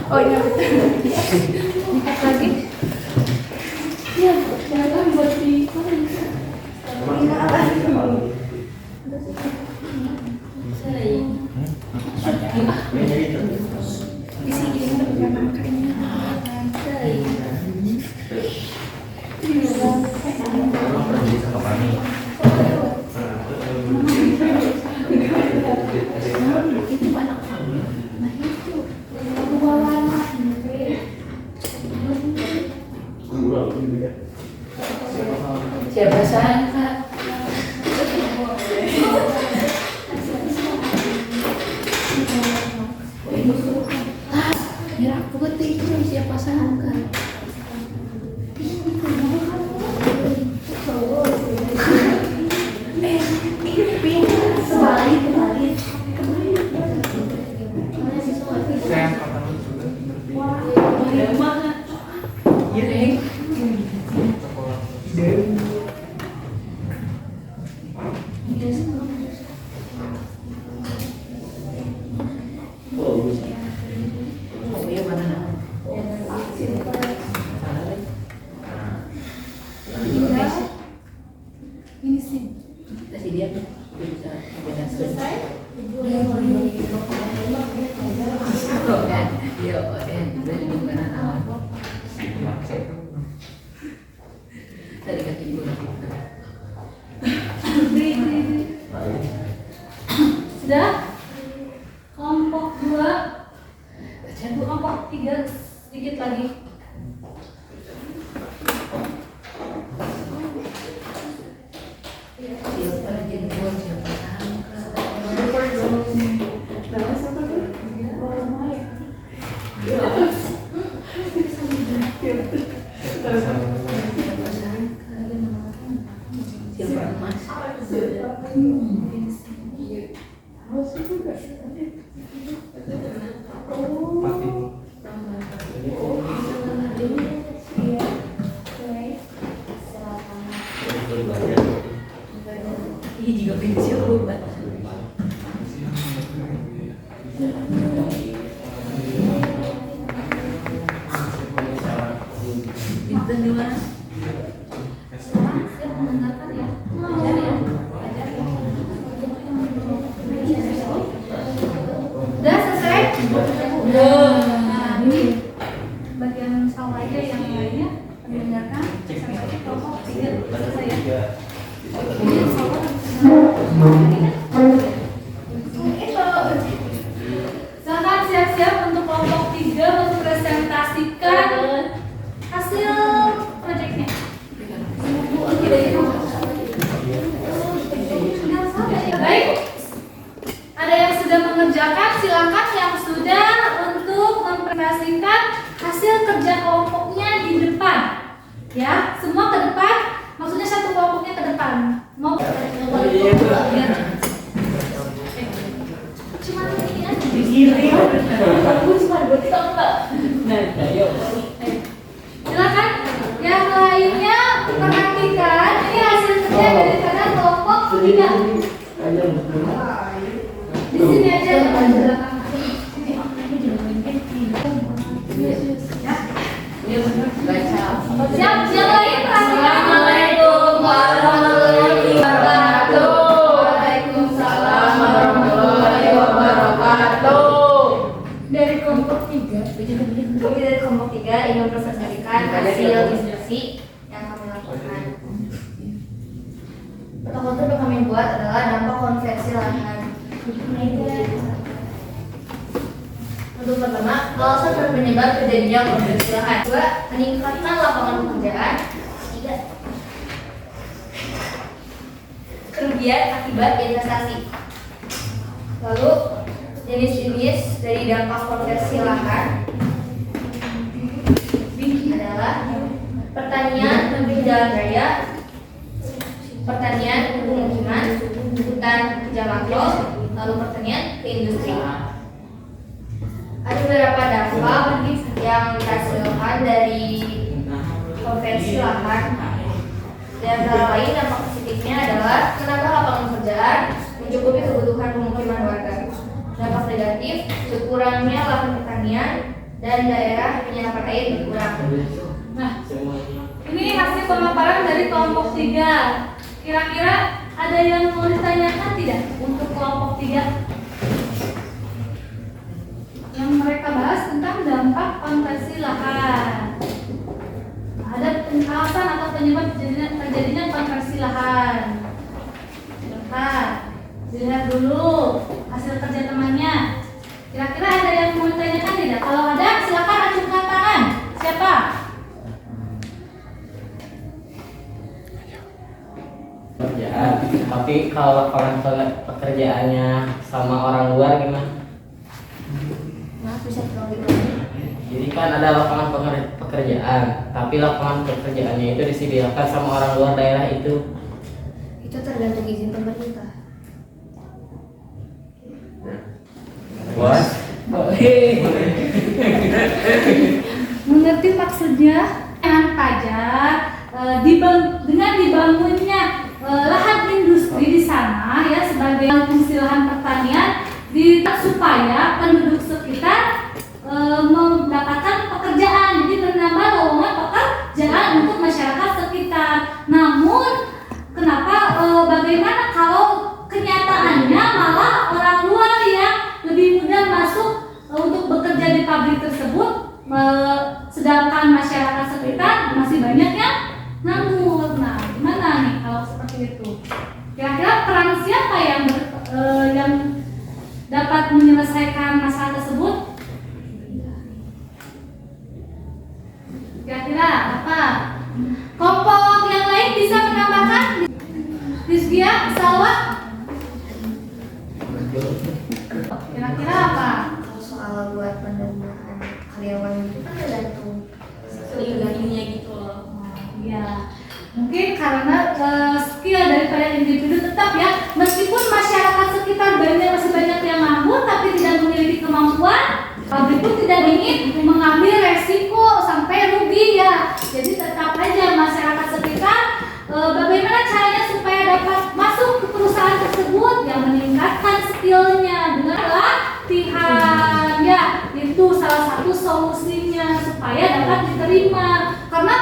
Oh iya betul. Dikat lagi. Iya, jangan buat di siapa sangka merah putih itu siapa sangka ini sih kasih dia bisa selesai sudah kelompok 2 kelompok 3 sedikit lagi di mana? Siap mendengarkan ya. Ajar ya. Ajar ya. Udah selesai? Nah, ini bagian sawah aja, yang lainnya mendengarkan. Sampai kelompok 3 selesai ya. Ini sawah silakan siap-siap untuk kelompok 3 mempresentasikan hasil proyeknya. Baik, ada yang sudah mengerjakan, silakan yang sudah untuk mempresentasikan hasil kerja kelompoknya di depan. Ya, semua ke depan. Maksudnya satu kelompoknya ke depan. Mau cuma ini aja. Silakan yang lainnya perhatikan ini hasil kerja daripada kelompok 3. Di sini aja di belakang. Siap, yang lain perhatikan. Assalamualaikum warahmatullahi wabarakatuh. Waalaikumsalam warahmatullahi wabarakatuh. Dari kelompok 3. Kami dari kelompok 3 ingin mempresentasikan hasil diskusi yang kami lakukan. Foto-foto yang kami buat adalah dampak konversi lahan. Untuk pertama, alasan penyebab terjadinya konversi lahan. 2, meningkatkan lapangan pekerjaan. 3, kerugian akibat investasi. Lalu jenis-jenis dari dampak konversi lahan adalah pertanian lebih jalan raya, pertanian pemukiman, hutan kerja makro, lalu pertanian ke industri. Ada beberapa dampak yang dihasilkan dari konversi lahan. Di antara lain dampak positifnya adalah menambah lapangan pekerjaan, mencukupi kebutuhan pemukiman warga. Dampak negatif, berkurangnya lahan pertanian dan daerah penyerapan air berkurang. Nah, ini hasil pemaparan dari kelompok 3. Kira-kira ada yang mau ditanyakan tidak untuk kelompok 3? Yang mereka bahas tentang dampak konversi lahan. Ada alasan atau penyebab terjadinya konversi lahan. Bentar, dilihat dulu hasil kerja temannya. Kira-kira ada yang mau ditanyakan tidak? Kalau ada, silakan acungkan tangan. Siapa? Pekerjaan. Tapi kalau pekerjaannya sama orang luar gimana? Maaf, bisa tolong gitu. Jadi kan ada lapangan pekerjaan, tapi lapangan pekerjaannya itu disediakan sama orang luar daerah itu. Itu tergantung izin pemerintah. Bos, Mengerti maksudnya? Dengan pajak, dengan dibangunnya lahan industri di sana ya sebagai fungsi lahan pertanian, supaya penduduk sekitar mendapatkan pekerjaan, jadi menambah lowongan pekerjaan untuk masyarakat sekitar. Namun kenapa bagaimana kalau kenyataannya malah orang luar yang lebih mudah masuk untuk bekerja di pabrik tersebut, sedangkan masyarakat sekitar masih banyak yang nganggur. Nah, gimana nih kalau seperti itu? Kira-kira peran siapa yang dapat menyelesaikan masalah tersebut? Kira-kira apa? Kelompok yang lain bisa menambahkan? Rizkia, Salwa? Kira-kira apa? Kalau soal buat penerimaan karyawan itu kan tergantung Skill-nya gitu loh. Iya. Mungkin karena skill daripada individu tetap ya, meskipun masyarakat sekitar masih banyak yang nganggur tapi tidak memiliki kemampuan, pabrik pun tidak ingin mengambil resiko sampai rugi ya. Jadi tetap aja masyarakat sekitar bagaimana caranya supaya dapat masuk ke perusahaan tersebut yang meningkatkan skillnya dengan latihan ya, itu salah satu solusinya supaya dapat diterima. Karena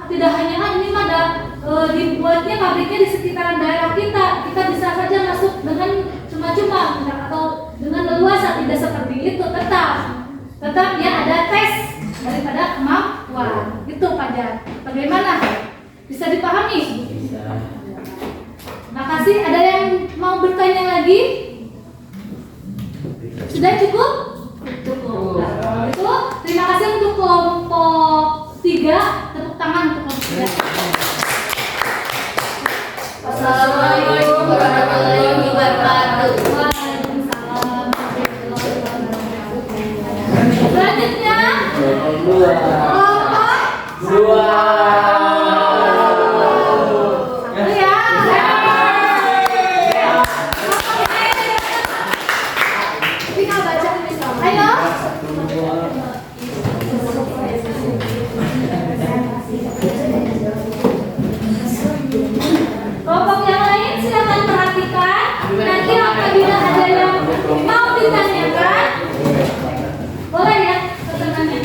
tidak hanya ini ada dibuatnya pabriknya di sekitaran daerah kita bisa saja masuk dengan cuma-cuma atau dengan leluasa, tidak seperti itu. Tetap ya ada tes daripada kemampuan itu Pak Jan. Bagaimana? Bisa dipahami? Bisa. Makasih. Ada yang mau bertanya lagi? Sudah cukup? Cukup. Nah, kalau itu terima kasih untuk kelompok 3. Tepuk tangan untuk kelompok 3. Assalamualaikum warahmatullahi wabarakatuh. Waalaikumsalam warahmatullahi wabarakatuh. Selanjutnya kelompok 2. kelompok yang lain silakan perhatikan. Nanti apabila ada yang mau ditanyakan, boleh ya pertanyaannya.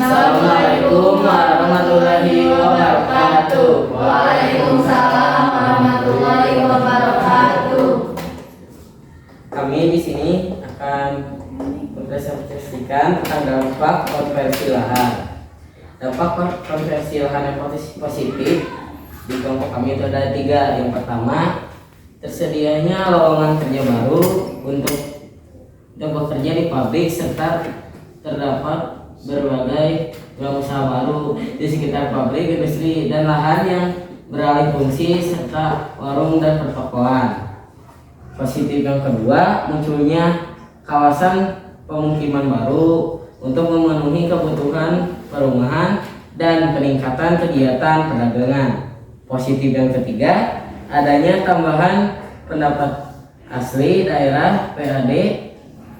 Assalamualaikum warahmatullahi wabarakatuh. Waalaikumsalam warahmatullahi wabarakatuh. Kami di sini akan mempresentasikan tentang dampak konversi lahan. Dampak konversi lahan yang positif di kelompok kami itu ada 3. Yang pertama, tersedianya lowongan kerja baru untuk bekerja di pabrik serta terdapat berbagai usaha baru di sekitar pabrik, industri, dan lahan yang beralih fungsi serta warung dan pertokoan. Positif yang kedua, munculnya kawasan pemukiman baru untuk memenuhi kebutuhan perumahan dan peningkatan kegiatan perdagangan. Positif yang ketiga, adanya tambahan pendapat asli daerah PAD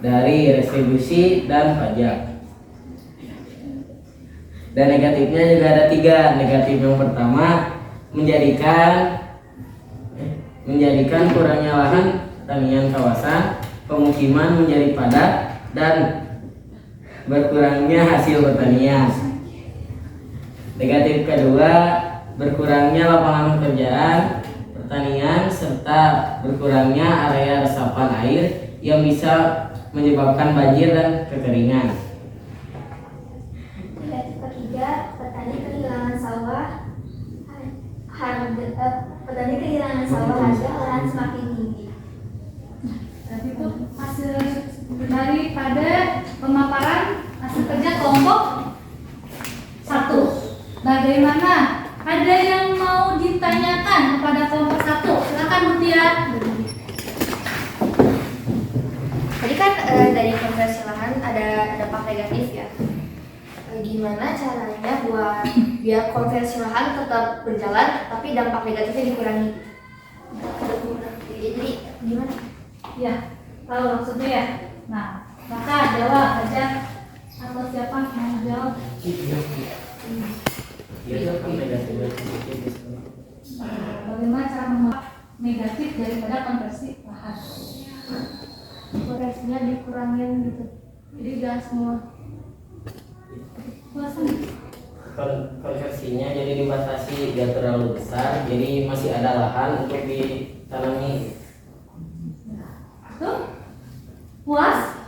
dari retribusi dan pajak. Dan negatifnya juga ada 3. Negatif yang pertama, menjadikan kurangnya lahan pertanian kawasan pemukiman menjadi padat dan berkurangnya hasil pertanian. Negatif kedua, berkurangnya lapangan pekerjaan pertanian serta berkurangnya area resapan air yang bisa menyebabkan banjir dan kekeringan. Negatif ketiga, petani kehilangan sawah harga lahan semakin tinggi. Tadi itu hasil daripada pemaparan hasil kerja kelompok 1. Bagaimana? Ada yang mau ditanyakan kepada kelompok 1? Silakan Mutia. Tadi kan dari konversi lahan ada dampak negatif ya. Gimana caranya buat biar konversi lahan tetap berjalan tapi dampak negatifnya dikurangi? Jadi gimana? Ya, tahu maksudnya ya. Nah, maka jawab aja atau siapa mau jawab? Bagaimana cara menolak negatif daripada konversi lahan? Konversinya dikurangin gitu. Jadi gak semua. Konversinya jadi dibatasi, tidak terlalu besar, jadi masih ada lahan untuk ditanami. Tuh, puas?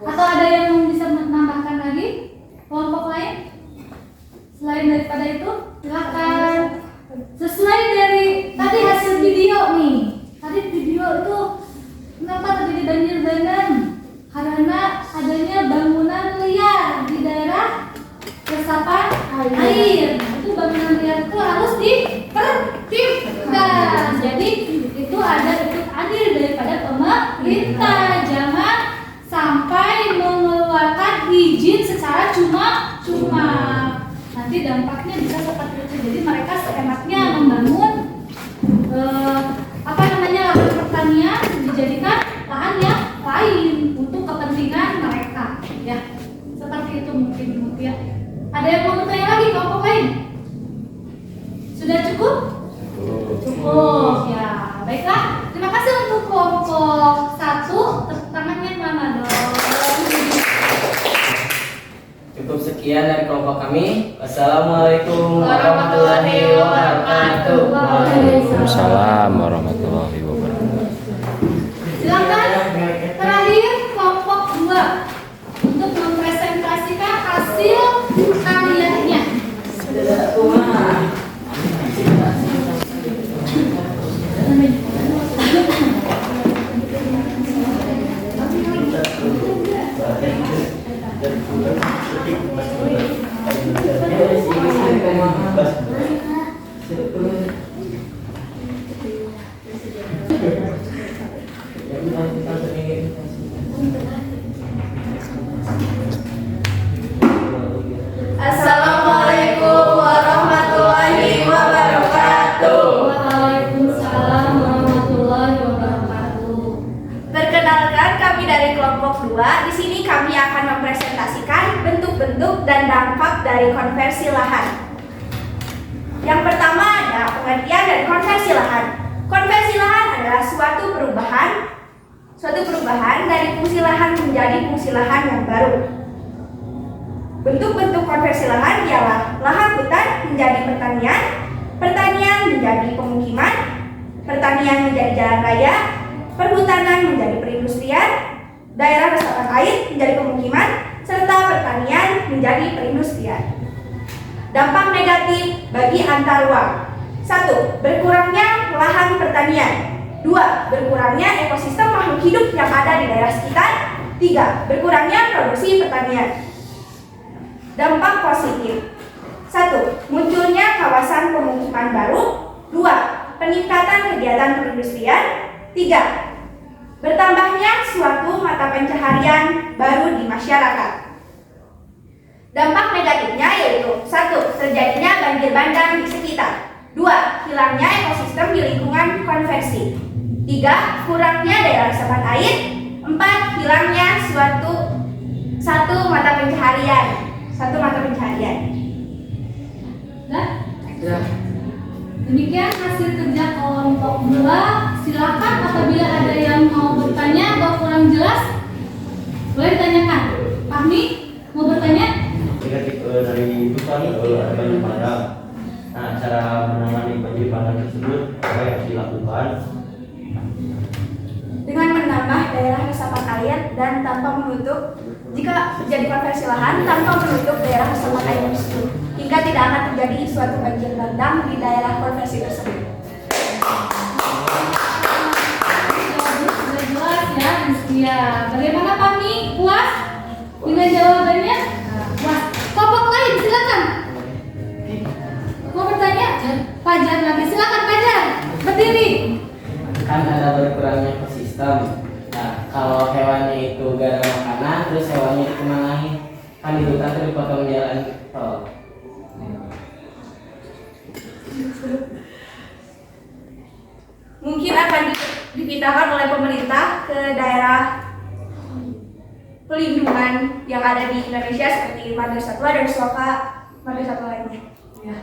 Atau ada yang bisa menambahkan lagi? Kelompok lain? Selain daripada itu, silakan. Sesuai dari tadi hasil video nih. Tadi video itu kenapa terjadi banjir bandang? Karena adanya bangunan liar di daerah resapan air. Itu bangunan liar itu harus ditertibkan. Jadi itu ada ikut adil daripada pemerintah. Jangan sampai mengeluarkan izin secara cuma-cuma. Nanti dampaknya bisa seperti itu. Jadi mereka seenaknya membangun lahan pertanian dijadikan lahan yang lain untuk kepentingan mereka. Ya, seperti itu mungkin ya. Ada yang mau bertanya lagi kelompok lain? Sudah cukup? Oh ya, baiklah. Terima kasih untuk kelompok 1. Tepuk tangannya mana dong? Cukup sekian dari kelompok kami. Wassalamualaikum warahmatullahi wabarakatuh. Waalaikumsalam warahmatullahi wabarakatuh. Silakan terakhir kelompok 2 untuk mempresentasikan hasil karyanya. Assalamualaikum warahmatullahi wabarakatuh. Waalaikumsalam warahmatullahi wabarakatuh. Perkenalkan, kami dari kelompok 2. Di sini kami akan mempresentasikan bentuk-bentuk dan dampak dari konversi lahan. Yang pertama ada pengertian dari konversi lahan. Konversi lahan adalah suatu perubahan dari fungsi lahan menjadi fungsi lahan yang baru. Bentuk-bentuk konversi lahan ialah lahan hutan menjadi pertanian, pertanian menjadi pemukiman, pertanian menjadi jalan raya, perhutanan menjadi perindustrian, daerah resapan air menjadi pemukiman, serta pertanian menjadi perindustrian. Dampak negatif bagi antar ruang. 1. Berkurangnya lahan pertanian. 2. Berkurangnya ekosistem makhluk hidup yang ada di daerah sekitar. 3. Berkurangnya produksi pertanian. Dampak positif. 1. Munculnya kawasan pemukiman baru. 2. Peningkatan kegiatan perindustrian. 3. Bertambahnya suatu mata pencaharian baru di masyarakat. Dampak negatifnya yaitu 1. Terjadinya banjir bandang di sekitar. 2. Hilangnya ekosistem di lingkungan konversi. 3. Kurangnya daerah resapan air. 4. Hilangnya satu mata pencaharian. Demikian hasil kerja kelompok 2. Silakan apabila ada yang mau bertanya atau kurang jelas, boleh ditanyakan. Fahmi, mau bertanya? Dari itu kan ada banyak bandang. Nah, cara menangani banjir bandang tersebut apa yang harus dilakukan? Dengan menambah daerah resapan air dan tanpa menutup, jika terjadi konversi lahan tanpa menutup daerah resapan air tersebut, hingga tidak akan terjadi suatu banjir bandang di daerah konversi tersebut. Sudah jelas ya, Rizkia. Bagaimana Fahmi? Puas dengan jawabannya? Puas. Kelompok lain silakan. Mau bertanya? Fajar lagi, silakan Fajar. Berdiri. Kan ada berkurangnya ekosistem. Nah, kalau hewannya itu gak ada makanan, terus hewannya dikemanain? Kan di hutan tuh dipotong jalan tol. Mungkin akan dipindahkan oleh pemerintah ke daerah pelindungan yang ada di Indonesia seperti Marga Satwa dan Suaka Marga Satwa lainnya. Ya.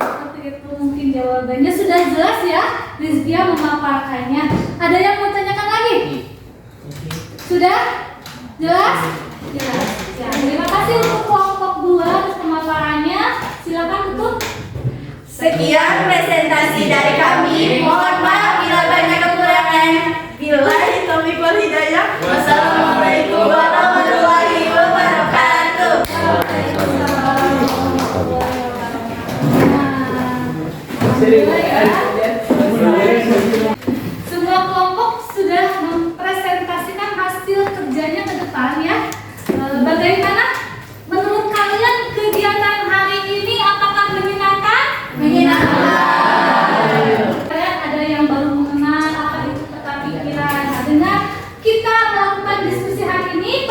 Seperti itu mungkin jawabannya sudah jelas ya. Rizkia memaparkannya. Ada yang mau tanyakan lagi? Sudah? Jelas? Jelas. Ya, terima kasih untuk kelompok 2 atas pemaparannya. Silakan tutup. Sekian presentasi dari kami. Mohon maaf bila banyak kekurangan. Billahi taufiq wal hidayah. Wassalamualaikum warahmatullahi wabarakatuh. Semua kelompok sudah mempresentasikan hasil kerjanya ke depan ya. Bagaimana menurut kalian kegiatan hari ini? Apakah menyenangkan? Menyenangkan. Kalian ada yang baru mengenal apa itu peta pikiran. Nah, dengan kita melakukan diskusi hari ini,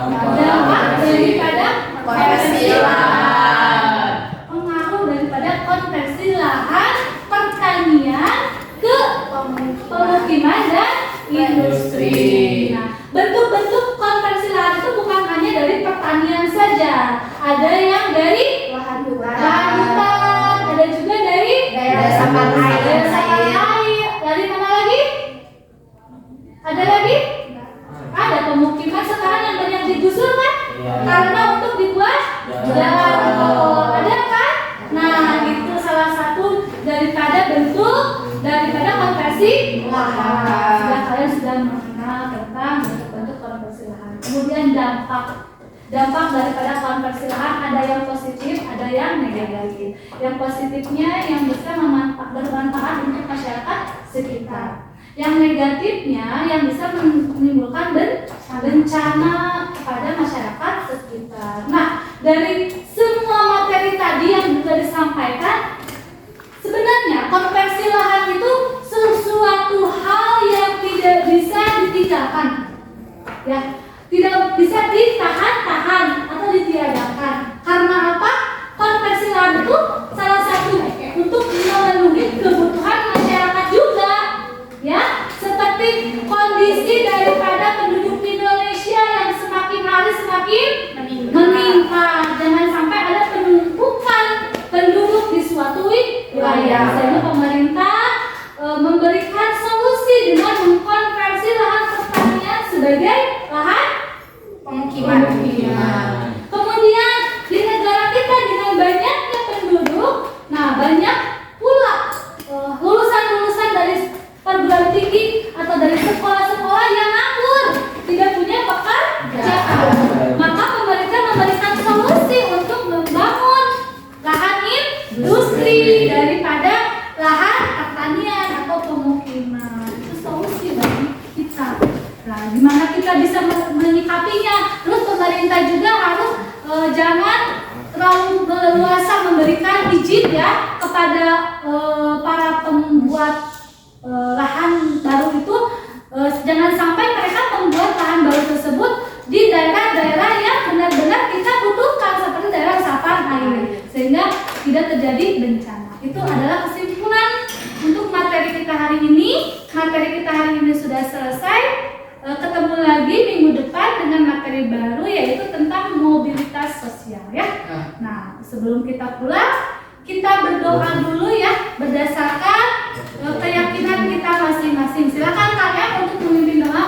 Dampak daripada konversi lahan. Pengaruh daripada konversi lahan pertanian ke pemukiman dan industri. Nah, bentuk-bentuk konversi lahan itu bukan hanya dari pertanian saja. Ada yang dari lahan hutan, ada juga dari daerah resapan air, Dari mana lagi? Ada lagi? Ada pemukiman sekarang yang banyak digusur kan? Karena untuk dibuat jalan tol. Ada kan? Nah, itu salah satu daripada bentuk daripada konversi lahan. Kalian sudah mengenal tentang bentuk konversi lahan. Kemudian dampak daripada konversi lahan ada yang positif, ada yang negatif. Yang positifnya yang bisa bermanfaat untuk masyarakat sekitar. Yang negatifnya yang bisa menimbulkan bencana kepada masyarakat sekitar. Nah, dari semua materi tadi yang sudah disampaikan, sebenarnya konversi lahan itu sesuatu hal yang tidak bisa ditinggalkan. Ya, tidak bisa ditahan-tahan atau ditiadakan. Karena apa? Konversi lahan itu salah satu untuk memenuhi kebutuhan masyarakat juga. Ya, seperti kondisi daripada penduduk Indonesia yang semakin hari semakin meningkat. Jangan sampai ada penumpukan penduduk di suatu wilayah. Sehingga pemerintah memberikan solusi dengan mengkonversi lahan pertanian sebagai lahan pemukiman. Kemudian di negara kita dengan banyaknya penduduk, nah banyak pula lulusan-lulusan dari perguruan tinggi atau dari sekolah-sekolah yang nganggur, tidak punya pekerjaan. Maka pemerintah memberikan solusi untuk membangun lahan industri daripada lahan pertanian atau pemukiman. Itu solusi bagi kita. Nah, gimana kita bisa menyikapinya? Terus pemerintah juga harus jangan terlalu leluasa memberikan izin ya kepada para pembuat lahan baru itu. Jangan sampai mereka membuat lahan baru tersebut di daerah-daerah yang benar-benar kita butuhkan seperti daerah resapan air sehingga tidak terjadi bencana. Itu adalah kesimpulan untuk materi kita hari ini. Materi kita hari ini sudah selesai. Ketemu lagi minggu depan dengan materi baru yaitu tentang mobilitas sosial ya. Nah, sebelum kita pulang kita berdoa dulu ya berdasarkan keyakinan kita masing-masing. Silakan kalian untuk memimpin doa.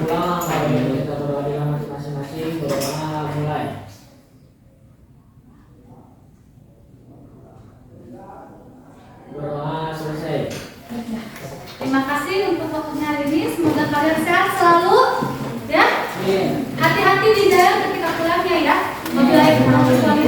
Pulang, kita berdoa dengan masing-masing. Berdoa mulai. Berdoa selesai. Terima kasih untuk waktunya hari ini. Semoga kalian sehat selalu ya. Hati-hati di jalan ketika pulangnya ya. Wabillahi taufiq wal